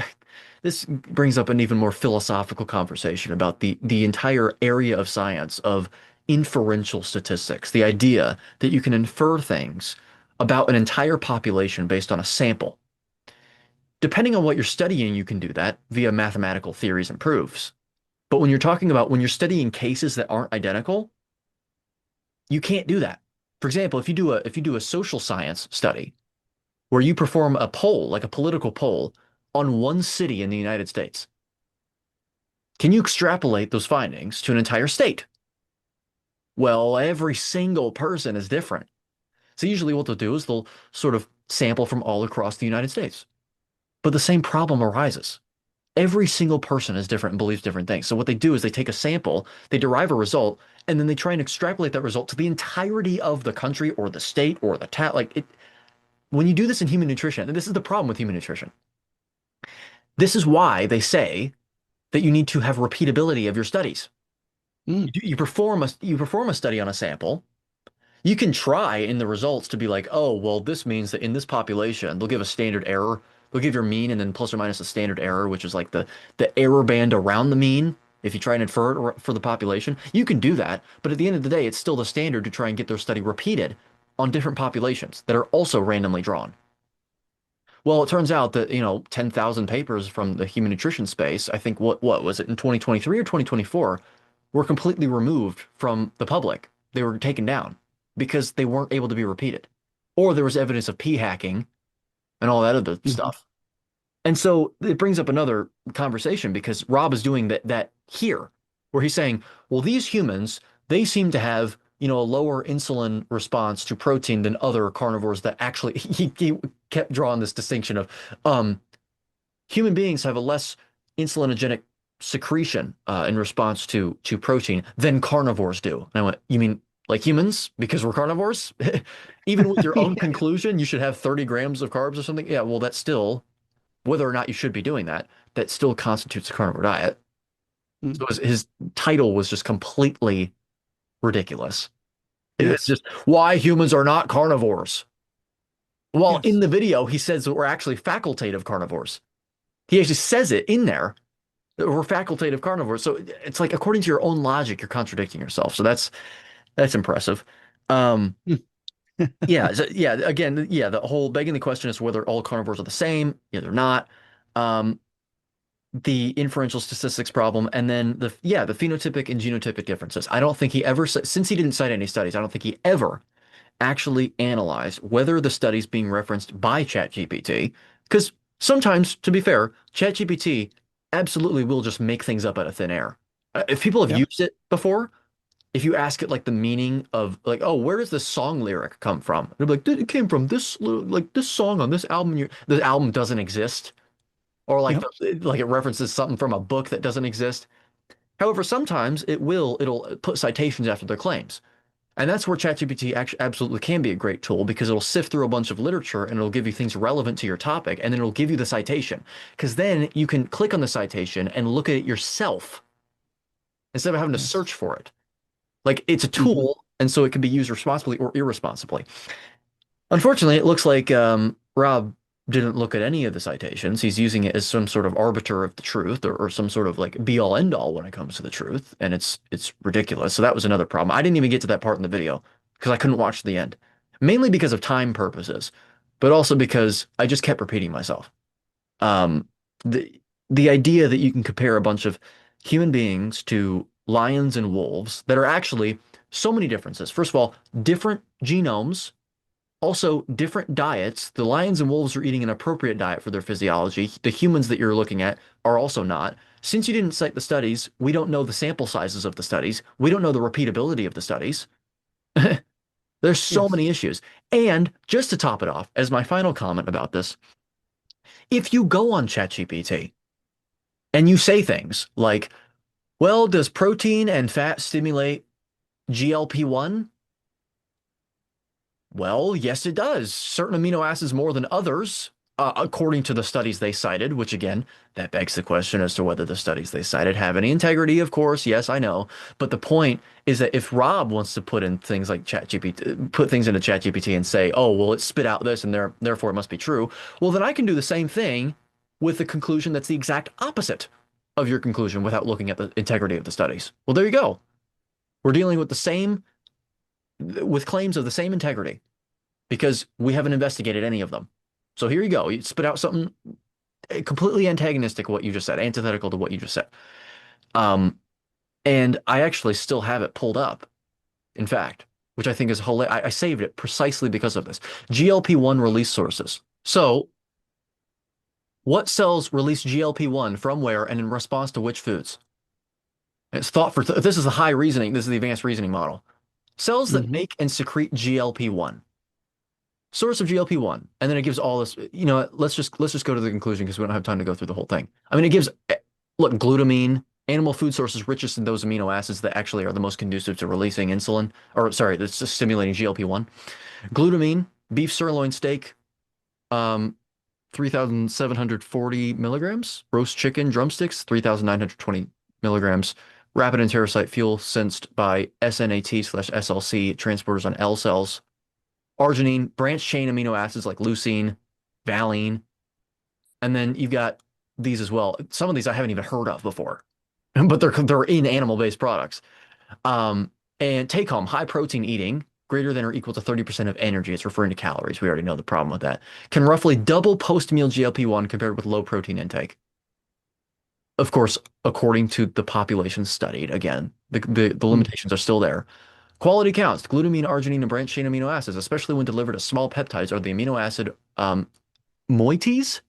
this brings up an even more philosophical conversation about the entire area of science of inferential statistics. The idea that you can infer things about an entire population based on a sample. Depending on what you're studying, you can do that via mathematical theories and proofs. But when you're studying cases that aren't identical, you can't do that. For example, if you do a social science study where you perform a poll, like a political poll, on one city in the United States, can you extrapolate those findings to an entire state? Well, every single person is different. So usually what they'll do is they'll sort of sample from all across the United States. But the same problem arises. Every single person is different and believes different things. So what they do is they take a sample, they derive a result, and then they try and extrapolate that result to the entirety of the country or the state or the town. When you do this in human nutrition, and this is the problem with human nutrition. This is why they say that you need to have repeatability of your studies. Mm. You perform a study on a sample. You can try in the results to be like, oh, well, this means that in this population, they'll give a standard error. They'll give your mean and then plus or minus a standard error, which is like the error band around the mean. If you try and infer it for the population, you can do that. But at the end of the day, it's still the standard to try and get their study repeated on different populations that are also randomly drawn. Well, it turns out that, 10,000 papers from the human nutrition space, I think what was it in 2023 or 2024, were completely removed from the public. They were taken down because they weren't able to be repeated. Or there was evidence of p hacking and all that other Mhm. stuff. And so it brings up another conversation because Rob is doing that here, where he's saying, well, these humans, they seem to have, a lower insulin response to protein than other carnivores that actually he kept drawing this distinction of human beings have a less insulinogenic secretion in response to protein than carnivores do. And I went, you mean like humans because we're carnivores? Even with your own conclusion, you should have 30 grams of carbs or something. Yeah, well, that's still, whether or not you should be doing that, that still constitutes a carnivore diet. Mm. So his title was just completely ridiculous. It's Yes. just why humans are not carnivores. Well, in Yes. the video, he says that we're actually facultative carnivores. He actually says it in there that we're facultative carnivores. So it's like according to your own logic, you're contradicting yourself. So that's impressive. Um, yeah, yeah. Again, yeah. The whole begging the question is whether all carnivores are the same. Yeah, they're not. Um, the inferential statistics problem, and then the phenotypic and genotypic differences. I don't think he ever, since he didn't cite any studies, I don't think he ever actually analyzed whether the studies being referenced by ChatGPT, because sometimes, to be fair, ChatGPT absolutely will just make things up out of thin air. If people have Yep. used it before, if you ask it like the meaning of like, oh, where does this song lyric come from? They'll be like, it came from this like this song on this album. The album doesn't exist, or like Yep. like it references something from a book that doesn't exist. However, sometimes it'll put citations after their claims. And that's where ChatGPT actually absolutely can be a great tool because it'll sift through a bunch of literature and it'll give you things relevant to your topic and then it'll give you the citation. Because then you can click on the citation and look at it yourself instead of having to Yes. search for it. Like it's a Hmm. tool, and so it can be used responsibly or irresponsibly. Unfortunately, it looks like Rob didn't look at any of the citations. He's using it as some sort of arbiter of the truth or some sort of like be all end all when it comes to the truth. And it's ridiculous. So that was another problem. I didn't even get to that part in the video because I couldn't watch the end, mainly because of time purposes, but also because I just kept repeating myself. Um, the the idea that you can compare a bunch of human beings to lions and wolves that are actually so many differences. First of all, different genomes, also different diets. The lions and wolves are eating an appropriate diet for their physiology. The humans that you're looking at are also not. Since you didn't cite the studies, we don't know the sample sizes of the studies. We don't know the repeatability of the studies. There's so Yes. many issues. And just to top it off, as my final comment about this, if you go on ChatGPT and you say things like, well, does protein and fat stimulate GLP-1? Well, yes, it does. Certain amino acids more than others, according to the studies they cited, which again, that begs the question as to whether the studies they cited have any integrity, of course. Yes, I know. But the point is that if Rob wants to put in things like ChatGPT, put things into ChatGPT and say, oh, well, it spit out this and therefore it must be true, well, then I can do the same thing with the conclusion that's the exact opposite of your conclusion without looking at the integrity of the studies. Well, there you go. We're dealing with with claims of the same integrity because we haven't investigated any of them. So here you go. You spit out something completely antagonistic to what you just said, antithetical to what you just said. Um, and I actually still have it pulled up, in fact, which I think is hilarious. I saved it precisely because of this. GLP-1 release sources. So what cells release GLP-1 from where and in response to which foods? It's thought for, this is the high reasoning. This is the advanced reasoning model. Cells that Hmm. make and secrete GLP-1. Source of GLP-1. And then it gives all this, let's just go to the conclusion because we don't have time to go through the whole thing. I mean, it gives, look, glutamine, animal food sources richest in those amino acids that actually are the most conducive to releasing insulin, or sorry, that's just stimulating GLP-1. Glutamine, beef sirloin steak, um, 3,740 milligrams. Roast chicken drumsticks, 3,920 milligrams. Rapid enterocyte fuel sensed by SNAT/SLC transporters on L cells. Arginine, branched chain amino acids like leucine, valine, and then you've got these as well. Some of these I haven't even heard of before, but they're in animal-based products. And take home, high protein eating, greater than or equal to 30% of energy. It's referring to calories. We already know the problem with that. Can roughly double post-meal GLP-1 compared with low protein intake. Of course, according to the population studied, again, the limitations are still there. Quality counts, glutamine, arginine, and branched chain amino acids, especially when delivered as small peptides, are the amino acid moieties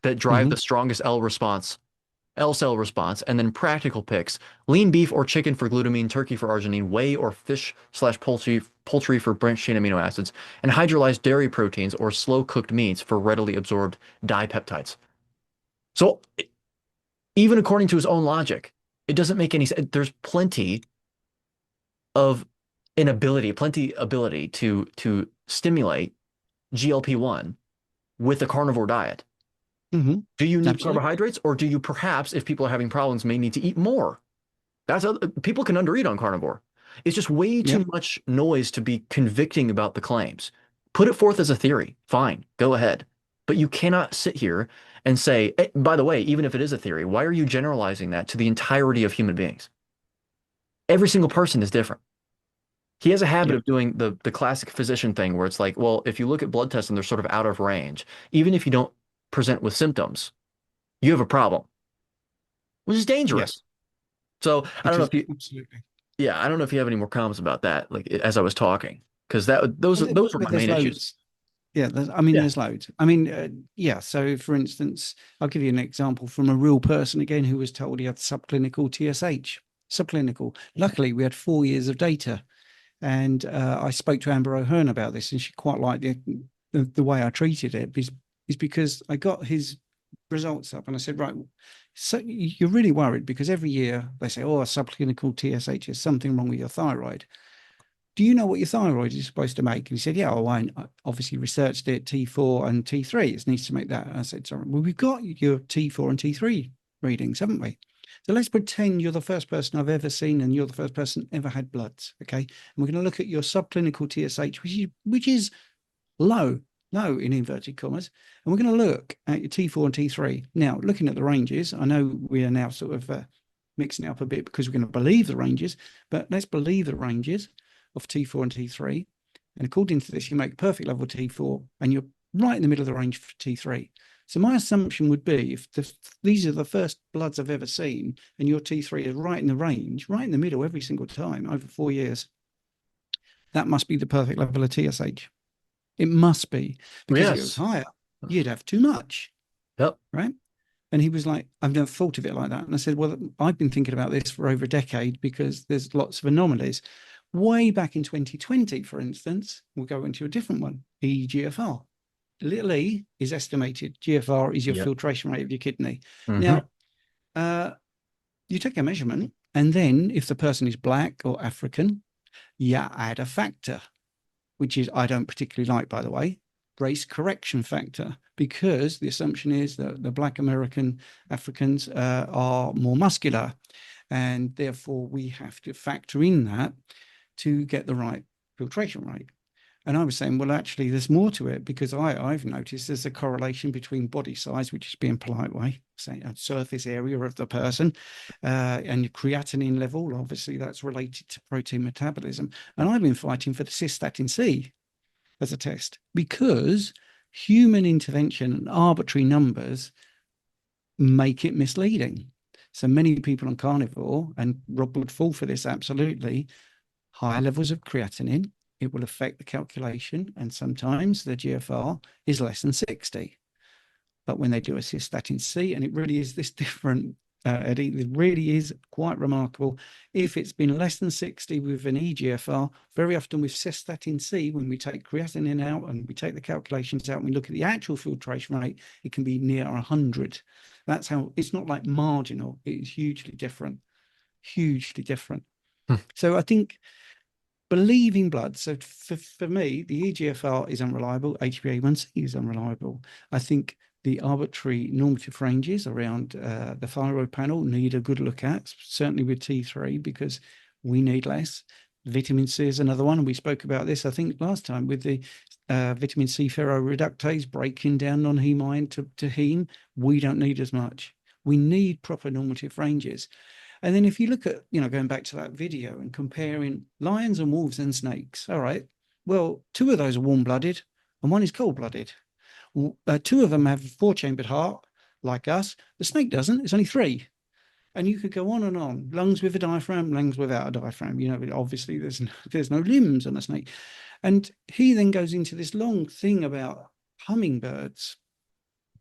that drive Hmm. the strongest L cell response, and then practical picks: lean beef or chicken for glutamine, turkey for arginine, whey or fish/poultry for branched chain amino acids, and hydrolyzed dairy proteins or slow cooked meats for readily absorbed dipeptides. So even according to his own logic, it doesn't make any sense. There's of plenty ability to stimulate GLP-1 with a carnivore diet. Hmm. Do you need Absolutely. carbohydrates, or do you perhaps, if people are having problems, may need to eat more? People can undereat on carnivore. It's just way too Yep. much noise to be convicting about the claims. Put it forth as a theory. Fine, go ahead. But you cannot sit here and say, by the way, even if it is a theory, why are you generalizing that to the entirety of human beings? Every single person is different. He has a habit Yep. of doing the classic physician thing where it's like, well, if you look at blood tests and they're sort of out of range, even if you don't present with symptoms, you have a problem, which is dangerous. Yes. So I It don't know is if you, absolutely. yeah, I don't know if you have any more comments about that, like as I was talking, because those Well, those were but my there's main issues. loads. Yeah, I mean, Yeah. there's loads. I mean, yeah. So, for instance, I'll give you an example from a real person again who was told he had subclinical TSH. Subclinical. Luckily, we had 4 years of data, and I spoke to Amber O'Hearn about this, and she quite liked the way I treated it. Is because I got his results up, and I said, right, so you're really worried because every year they say, oh, a subclinical TSH is something wrong with your thyroid. Do you know what your thyroid is supposed to make? And he said, yeah, well, I obviously researched it, T4 and T3. It needs to make that. And I said, sorry, well, we've got your T4 and T3 readings, haven't we? So let's pretend you're the first person I've ever seen and you're the first person ever had bloods. Okay. And we're going to look at your subclinical TSH, which is low, low in inverted commas. And we're going to look at your T4 and T3. Now, looking at the ranges, I know we are now sort of mixing it up a bit because we're going to believe the ranges, but let's believe the ranges of T4 and T3. And according to this, you make perfect level T4 and you're right in the middle of the range for T3. So my assumption would be if these are the first bloods I've ever seen and your T3 is right in the range, right in the middle every single time over 4 years, that must be the perfect level of TSH. It must be, because if it was Yes. higher, you'd have too much, Yep. right? And he was like, I've never thought of it like that. And I said, well, I've been thinking about this for over a decade because there's lots of anomalies. Way back in 2020, for instance, we'll go into a different one, EGFR. Little e is estimated. GFR is your Yep. filtration rate of your kidney. Mhm. Now, you take a measurement, and then if the person is black or African, you add a factor, which is, I don't particularly like, by the way, race correction factor, because the assumption is that the Black American Africans are more muscular, and therefore we have to factor in that to get the right filtration rate. And I was saying, well, actually, there's more to it, because I've noticed there's a correlation between body size, which is being polite way, saying a surface area of the person, and your creatinine level. Obviously, that's related to protein metabolism. And I've been fighting for the cystatin C as a test, because human intervention and arbitrary numbers make it misleading. So many people on carnivore, and Rob would fall for this absolutely, higher levels of creatinine, it will affect the calculation, and sometimes the GFR is less than 60. But when they do a cystatin C, and it really is this different, Eddie, it really is quite remarkable. If it's been less than 60 with an EGFR, very often with cystatin C, when we take creatinine out and we take the calculations out and we look at the actual filtration rate, it can be near 100. That's how, it's not like marginal, it is hugely different, hugely different. So I think believing blood. So for me, the EGFR is unreliable. HbA1c is unreliable. I think the arbitrary normative ranges around the thyroid panel need a good look at, certainly with T3, because we need less. Vitamin C is another one. We spoke about this, I think, last time with the vitamin C ferroreductase breaking down non-heme iron to heme. We don't need as much. We need proper normative ranges. And then if you look at, going back to that video and comparing lions and wolves and snakes, all right, well, 2 of those are warm-blooded and 1 is cold-blooded. 2 of them have a 4-chambered heart, like us. The snake doesn't. It's only 3. And you could go on and on. Lungs with a diaphragm, lungs without a diaphragm. Obviously there's no limbs on a snake. And he then goes into this long thing about hummingbirds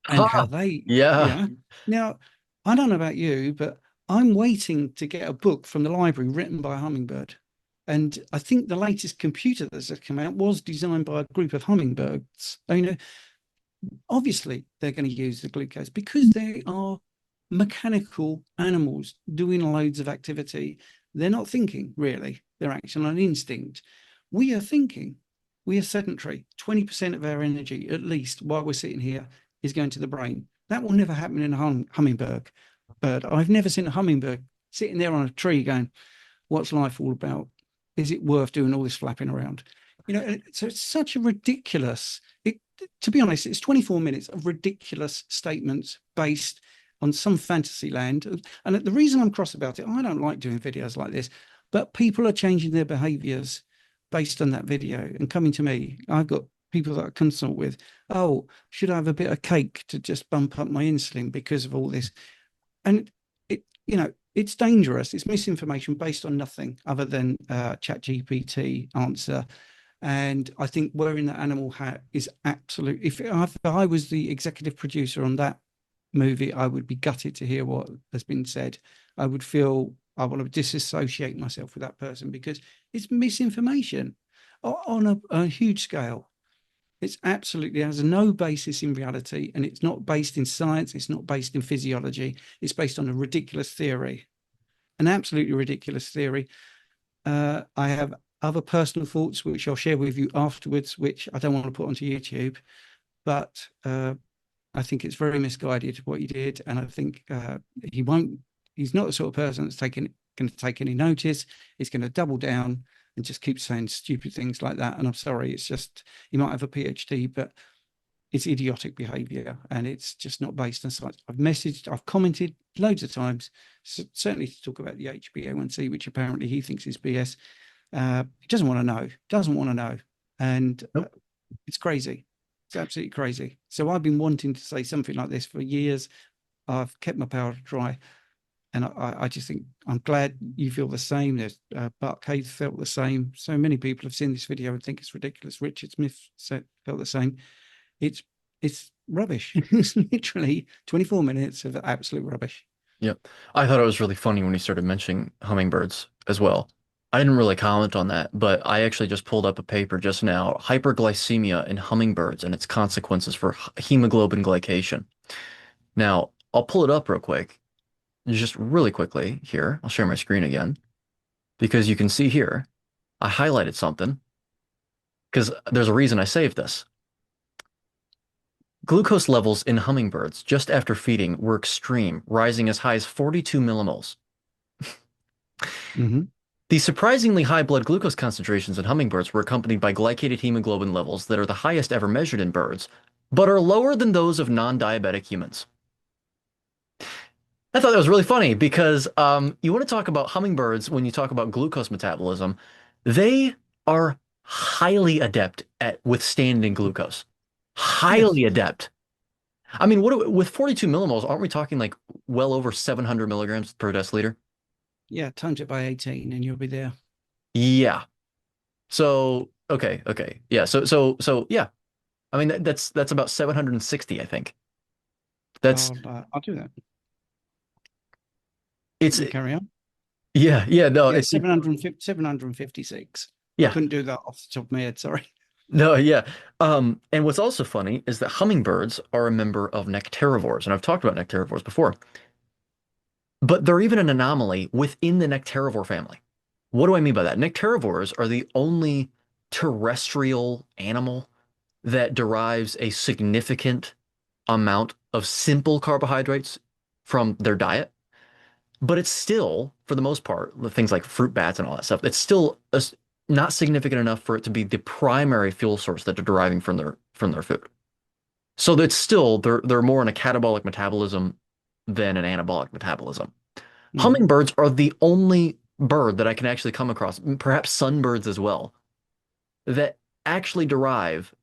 and how they, Yeah. Now, I don't know about you, but I'm waiting to get a book from the library written by a hummingbird. And I think the latest computer that's come out was designed by a group of hummingbirds. Obviously, they're going to use the glucose because they are mechanical animals doing loads of activity. They're not thinking, really. They're acting on instinct. We are thinking. We are sedentary. 20% of our energy, at least, while we're sitting here, is going to the brain. That will never happen in a hummingbird. I've never seen a hummingbird sitting there on a tree going, what's life all about? Is it worth doing all this flapping around? So it's such a ridiculous, to be honest, it's 24 minutes of ridiculous statements based on some fantasy land. And the reason I'm cross about it, I don't like doing videos like this, but people are changing their behaviors based on that video and coming to me. I've got people that I consult with. Oh, should I have a bit of cake to just bump up my insulin because of all this? And it's dangerous. It's misinformation based on nothing other than ChatGPT answer. And I think wearing the animal hat is absolute. If I was the executive producer on that movie, I would be gutted to hear what has been said. I would feel I want to disassociate myself with that person because it's misinformation on a huge scale. It's absolutely has no basis in reality, and it's not based in science. It's not based in physiology. It's based on a ridiculous theory, an absolutely ridiculous theory. I have other personal thoughts, which I'll share with you afterwards, which I don't want to put onto YouTube, but I think it's very misguided what he did. And I think he's not the sort of person that's going to take any notice. He's going to double down and just keep saying stupid things like that. And I'm sorry, it's just, he might have a PhD, but it's idiotic behavior and it's just not based on science. I've commented loads of times, certainly to talk about the HbA1c, which apparently he thinks is BS. He doesn't want to know, And it's crazy. It's absolutely crazy. So I've been wanting to say something like this for years. I've kept my powder dry. And I just think I'm glad you feel the same. There's Buck Hayes felt the same. So many people have seen this video and think it's ridiculous. Richard Smith felt the same. It's rubbish. It's literally 24 minutes of absolute rubbish. Yep. I thought it was really funny when he started mentioning hummingbirds as well. I didn't really comment on that, but I actually just pulled up a paper just now, hyperglycemia in hummingbirds and its consequences for hemoglobin glycation. Now, I'll pull it up real quick, just really quickly here. I'll share my screen again because you can see here, I highlighted something because there's a reason I saved this. Glucose levels in hummingbirds just after feeding were extreme, rising as high as 42 millimoles. Mm-hmm. The surprisingly high blood glucose concentrations in hummingbirds were accompanied by glycated hemoglobin levels that are the highest ever measured in birds, but are lower than those of non-diabetic humans. I thought that was really funny because you want to talk about hummingbirds when you talk about glucose metabolism, they are highly adept at withstanding glucose. Yes. Highly adept. I mean, with 42 millimoles, aren't we talking like well over 700 milligrams per deciliter? Yeah. Times it by 18 and you'll be there. Yeah. So, okay. Yeah. So yeah. I mean, that's about 760, I think. That's I'll do that. it's You carry on. yeah, no, Yeah, it's 756. I yeah. couldn't do that off the top of my head. Sorry. No, yeah. And what's also funny is that hummingbirds are a member of nectarivores, and I've talked about nectarivores before. But they're even an anomaly within the nectarivore family. What do I mean by that? Nectarivores are the only terrestrial animal that derives a significant amount of simple carbohydrates from their diet. But it's still, for the most part, things like fruit bats and all that stuff, it's still not significant enough for it to be the primary fuel source that they're deriving from their food. So that's still they're more in a catabolic metabolism than an anabolic metabolism. Mm. Hummingbirds are the only bird that I can actually come across, perhaps sunbirds as well, that actually derive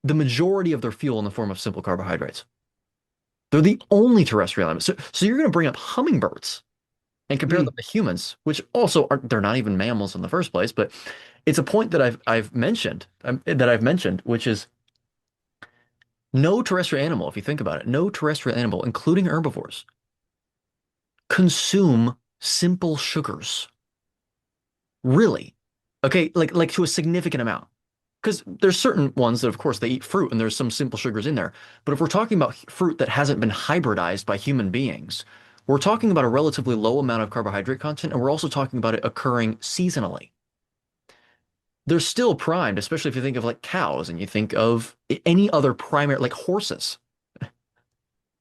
the majority of their fuel in the form of simple carbohydrates. They're the only terrestrial animals. So you're going to bring up hummingbirds and compare them Mm. to humans, which also aren't, they're not even mammals in the first place, but it's a point that I've mentioned which is no terrestrial animal, if you think about it, no terrestrial animal, including herbivores, consume simple sugars. Really? Okay, like to a significant amount. Because there's certain ones that, of course, they eat fruit and there's some simple sugars in there. But if we're talking about fruit that hasn't been hybridized by human beings, we're talking about a relatively low amount of carbohydrate content, and we're also talking about it occurring seasonally. They're still primed, especially if you think of like cows and you think of any other primary, like horses.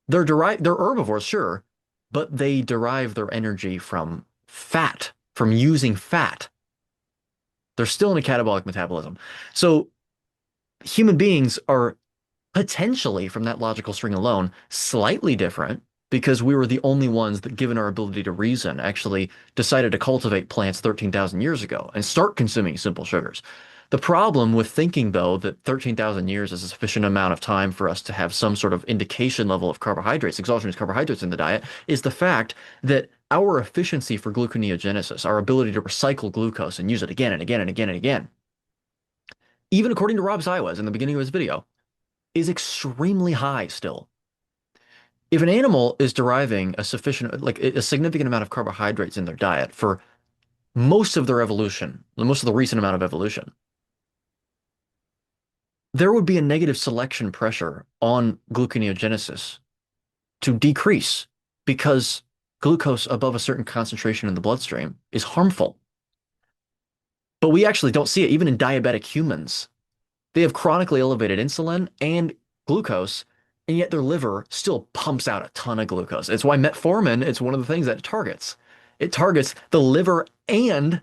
They're herbivores, sure, but they derive their energy from fat, from using fat. They're still in a catabolic metabolism. So human beings are potentially, from that logical string alone, slightly different because we were the only ones that, given our ability to reason, actually decided to cultivate plants 13,000 years ago and start consuming simple sugars. The problem with thinking, though, that 13,000 years is a sufficient amount of time for us to have some sort of indication level of carbohydrates, exogenous carbohydrates in the diet, is the fact that our efficiency for gluconeogenesis, our ability to recycle glucose and use it again and again and again and again, even according to Rob Ziwas in the beginning of his video, is extremely high still. If an animal is deriving a sufficient, like a significant amount of carbohydrates in their diet for most of their evolution, most of the recent amount of evolution, there would be a negative selection pressure on gluconeogenesis to decrease because glucose above a certain concentration in the bloodstream is harmful. But we actually don't see it even in diabetic humans. They have chronically elevated insulin and glucose, and yet their liver still pumps out a ton of glucose. It's why metformin, it's one of the things that it targets. It targets the liver and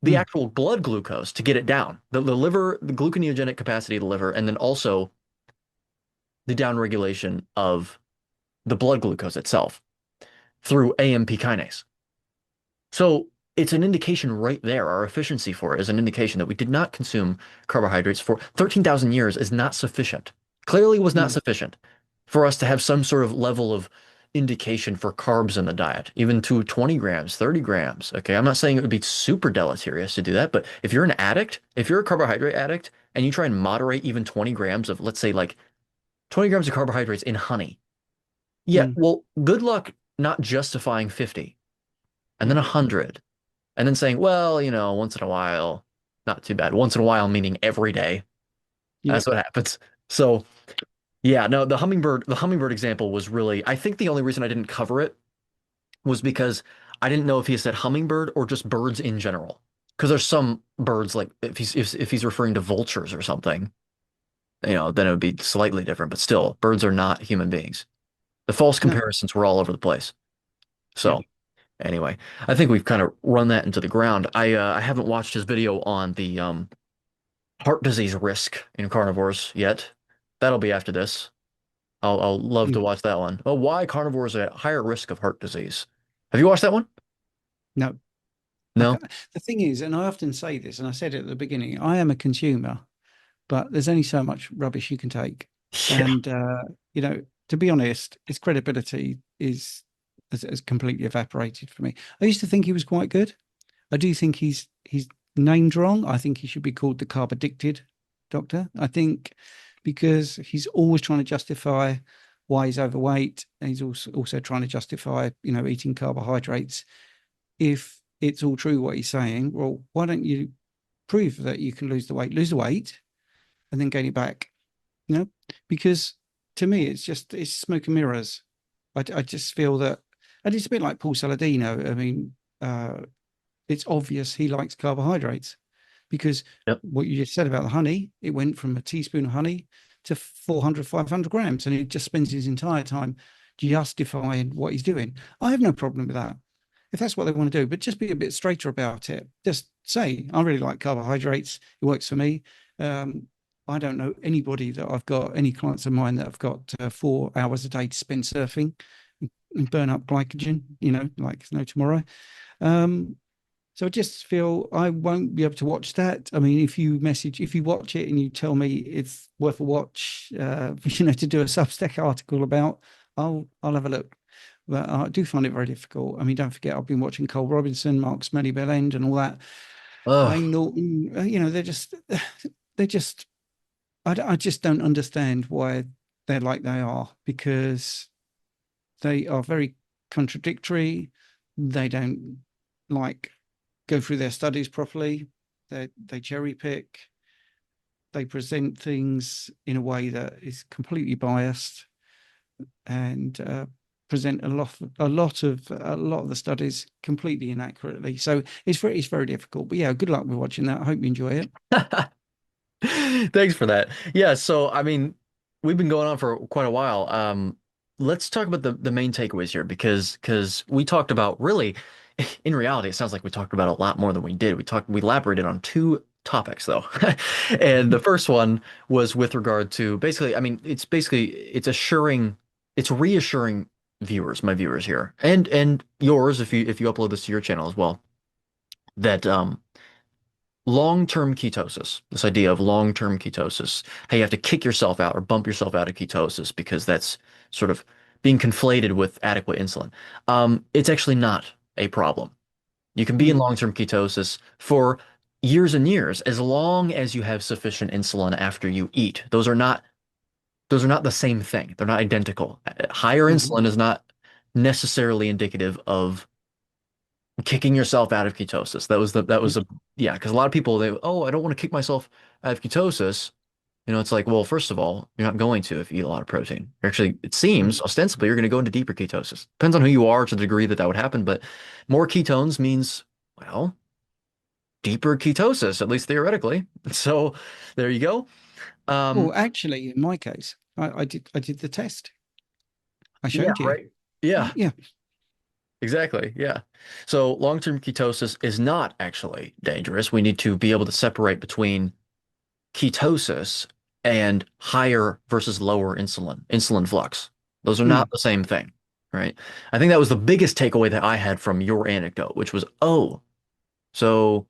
the Mm. actual blood glucose to get it down. The liver, the gluconeogenic capacity of the liver, and then also the downregulation of the blood glucose itself through AMP kinase. So it's an indication right there. Our efficiency for it is an indication that we did not consume carbohydrates for 13,000 years is not sufficient. Clearly was not No. sufficient for us to have some sort of level of indication for carbs in the diet, even to 20 grams, 30 grams. Okay, I'm not saying it would be super deleterious to do that, but if you're an addict, if you're a carbohydrate addict and you try and moderate even 20 grams of, let's say, like 20 grams of carbohydrates in honey, yeah, Mm, well, good luck not justifying 50 and then yeah. 100 and then saying, well, once in a while, not too bad. Once in a while, meaning every day. That's Yep. what happens. So, yeah, no, the hummingbird example was really, I think the only reason I didn't cover it was because I didn't know if he said hummingbird or just birds in general. Because there's some birds, like if he's referring to vultures or something, then it would be slightly different. But still, birds are not human beings. The false No. comparisons were all over the place. Yeah. So anyway, I think we've kind of run that into the ground. I haven't watched his video on the heart disease risk in carnivores yet. That'll be after this. I'll love to Mm, watch that one. Oh, why carnivores are at higher risk of heart disease? Have you watched that one? no. No? The thing is, and I often say this, and I said it at the beginning, I am a consumer, but there's only so much rubbish you can take. Yeah. And to be honest, his credibility has completely evaporated for me. I used to think he was quite good. I do think he's named wrong. I think he should be called the carb addicted doctor. I think because he's always trying to justify why he's overweight, and he's also trying to justify, eating carbohydrates. If it's all true what he's saying, well, why don't you prove that you can lose the weight, and then gain it back? You know, because to me, it's smoke and mirrors. I just feel that, and it's a bit like Paul Saladino. I mean, it's obvious he likes carbohydrates because Yep. what you just said about the honey, it went from a teaspoon of honey to 400, 500 grams, and he just spends his entire time justifying what he's doing. I have no problem with that if that's what they want to do, but just be a bit straighter about it. Just say, I really like carbohydrates. It works for me. I don't know anybody that I've got, any clients of mine that have got 4 hours a day to spend surfing and burn up glycogen, like no tomorrow. Um, so I just feel I won't be able to watch that. I mean, if you watch it and you tell me it's worth a watch, to do a Substack article about, I'll have a look. But I do find it very difficult. I mean, don't forget, I've been watching Cole Robinson, Mark Smelly Bell End, and all that. Oh, Wayne Norton, they're just, I just don't understand why they're like they are, because they are very contradictory. They don't like go through their studies properly. They cherry pick. They present things in a way that is completely biased, and present a lot of the studies completely inaccurately. So it's very difficult. But yeah, good luck with watching that. I hope you enjoy it. thanks for that. Yeah, so I mean, we've been going on for quite a while. Let's talk about the main takeaways here because we talked about really, in reality, it sounds like we talked about a lot more than we did. We elaborated on two topics though. And the first one was with regard to basically, I mean, it's reassuring my viewers here, and yours if you upload this to your channel as well, that long-term ketosis, this idea of long-term ketosis, how you have to kick yourself out or bump yourself out of ketosis because that's sort of being conflated with adequate insulin. It's actually not a problem. You can be in Mm, long-term ketosis for years and years as long as you have sufficient insulin after you eat. Those are not the same thing. They're not identical. Higher mhm, insulin is not necessarily indicative of kicking yourself out of ketosis. That was a yeah, because a lot of people I don't want to kick myself out of ketosis. It's like, well, first of all, you're not going to if you eat a lot of protein. Actually, it seems mm, ostensibly you're going to go into deeper ketosis. Depends on who you are to the degree that would happen, but more ketones means, well, deeper ketosis, at least theoretically. So there you go. well, Um, actually, in my case, I did the test. I yeah, showed you. right. Yeah, Yeah. exactly. Yeah. So long-term ketosis is not actually dangerous. We need to be able to separate between ketosis and higher versus lower insulin flux. Those are not Mm, the same thing, right? I think that was the biggest takeaway that I had from your anecdote, which was, oh, So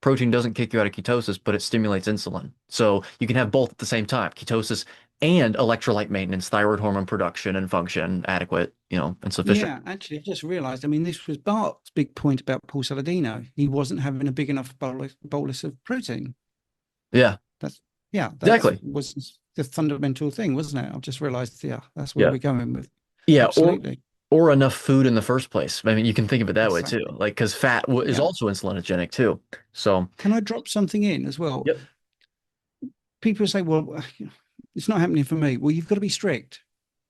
protein doesn't kick you out of ketosis, but it stimulates insulin. So you can have both at the same time, ketosis and electrolyte maintenance, thyroid hormone production and function adequate, and sufficient. Yeah, actually, I just realized. I mean, this was Bart's big point about Paul Saladino. He wasn't having a big enough bolus of protein. Yeah, That's yeah, that exactly. was the fundamental thing, wasn't it? I've just realized. Yeah, that's where Yeah. we're going with. Yeah, Absolutely, or enough food in the first place. I mean, you can think of it that way too. exactly. Like, because fat is Yeah. also insulinogenic too. So, Can I drop something in as well? yep. People say, "Well, it's not happening for me." Well, you've got to be strict.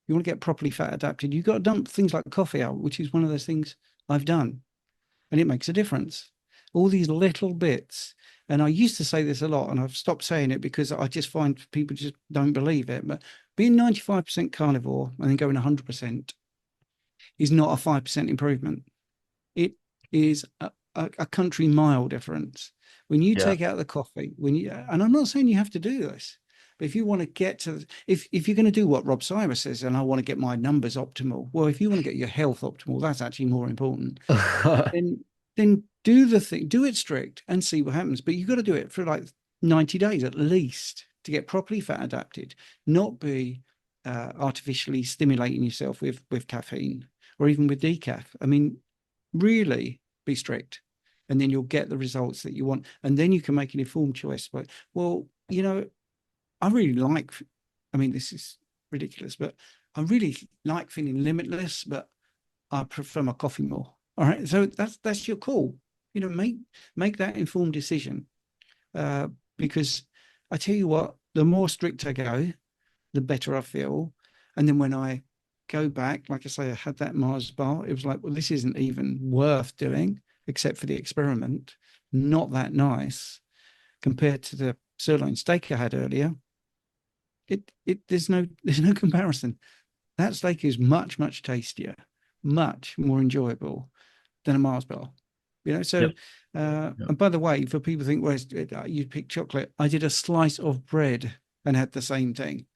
You want to get properly fat adapted. You've got to dump things like coffee out, which is one of those things I've done, and it makes a difference. All these little bits. And I used to say this a lot, and I've stopped saying it because I just find people just don't believe it. But being 95% carnivore and then going 100% is not a 5% improvement. It is a country mile difference. When you Yeah. take out the coffee, and I'm not saying you have to do this, but if you want to get to, if you're going to do what Rob Cyrus says, and I want to get my numbers optimal, well, if you want to get your health optimal, that's actually more important. Then do the thing, do it strict and see what happens. But you've got to do it for like 90 days at least to get properly fat adapted, not be artificially stimulating yourself with caffeine or even with decaf. I mean, really be strict, and then you'll get the results that you want, and then you can make an informed choice. But well, I really like. I mean, this is ridiculous, but I really like feeling limitless, but I prefer my coffee more. All right, so that's your call. Make that informed decision, because I tell you what, the more strict I go, the better I feel. And then when I go back, like I say, I had that Mars bar. It was like, well, this isn't even worth doing, except for the experiment. Not that nice compared to the sirloin steak I had earlier. There's no comparison. That steak is much, much tastier, much more enjoyable than a Mars bar. So Yep. Yep. and by the way, for people who think, well, you pick chocolate, I did a slice of bread and had the same thing.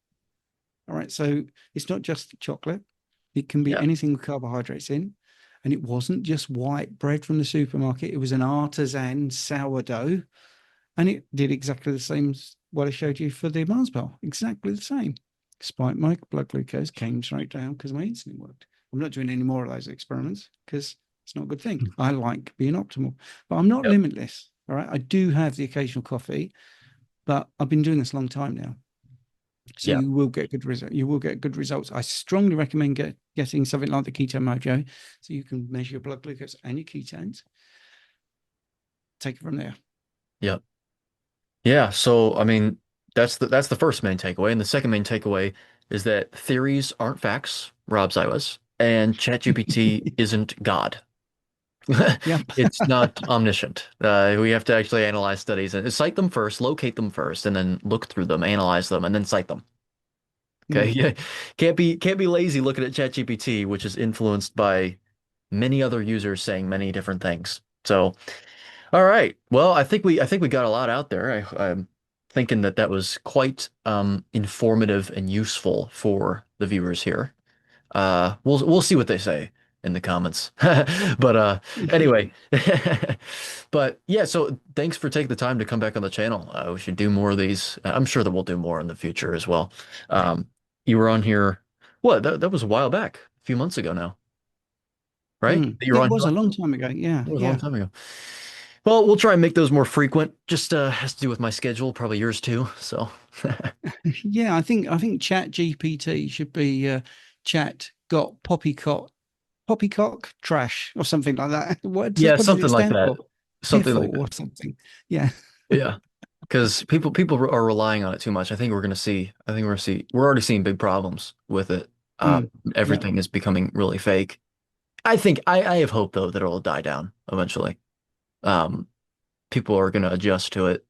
All right. So it's not just chocolate. It can be Yeah. anything with carbohydrates in. And it wasn't just white bread from the supermarket. It was an artisan sourdough. And it did exactly the same as what I showed you for the Mars bar. Exactly the same. Despite my blood glucose came straight down because my insulin worked. I'm not doing any more of those experiments because it's not a good thing. I like being optimal, but I'm not Yep. limitless. All right. I do have the occasional coffee, but I've been doing this a long time now. So Yeah. you will get good result. You will get good results. I strongly recommend getting something like the Keto Mojo, so you can measure your blood glucose and your ketones. Take it from there. Yep. Yeah. So, I mean, that's the first main takeaway. And the second main takeaway is that theories aren't facts, Rob Ziwas, and ChatGPT isn't God. Yep. It's not omniscient. We have to actually analyze studies and cite them first, locate them first, and then look through them, analyze them, and then cite them. Okay. Mm. Yeah. Can't be lazy looking at ChatGPT, which is influenced by many other users saying many different things. So, all right. Well, I think we got a lot out there. I'm thinking that was quite informative and useful for the viewers here. We'll see what they say in the comments. But anyway, but yeah, so thanks for taking the time to come back on the channel. We should do more of these. I'm sure that we'll do more in the future as well. Um, you were on here, what? That was a while back, a few months ago now, right? Mm. That you were It on here was a last long time? time ago. Yeah. It was a long Yeah. time ago. Well, we'll try and make those more frequent. Just has to do with my schedule, probably yours too. So Yeah. I think Chat GPT should be Chat got poppycock trash or something like that. yeah, What does it something like stand that. for? Something like Piffle that. or something. Yeah. Yeah. Because people are relying on it too much. I think we're already seeing big problems with it. Mm. Yeah. Everything is becoming really fake. I have hope though that it'll die down eventually. Um, People are going to adjust to it.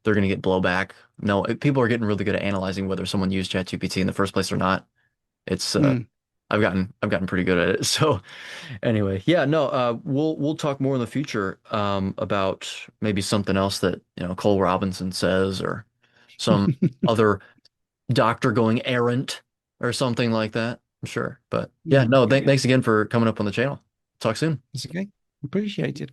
They're going to get blowback. No, people are getting really good at analyzing whether someone used ChatGPT in the first place or not. It's Mm. I've gotten pretty good at it. So anyway, yeah, no, we'll talk more in the future about maybe something else that, Cole Robinson says or some other doctor going errant or something like that. I'm sure. But yeah, Yeah. no, Yeah. Yeah. thanks again for coming up on the channel. Talk soon. It's okay. Appreciate it.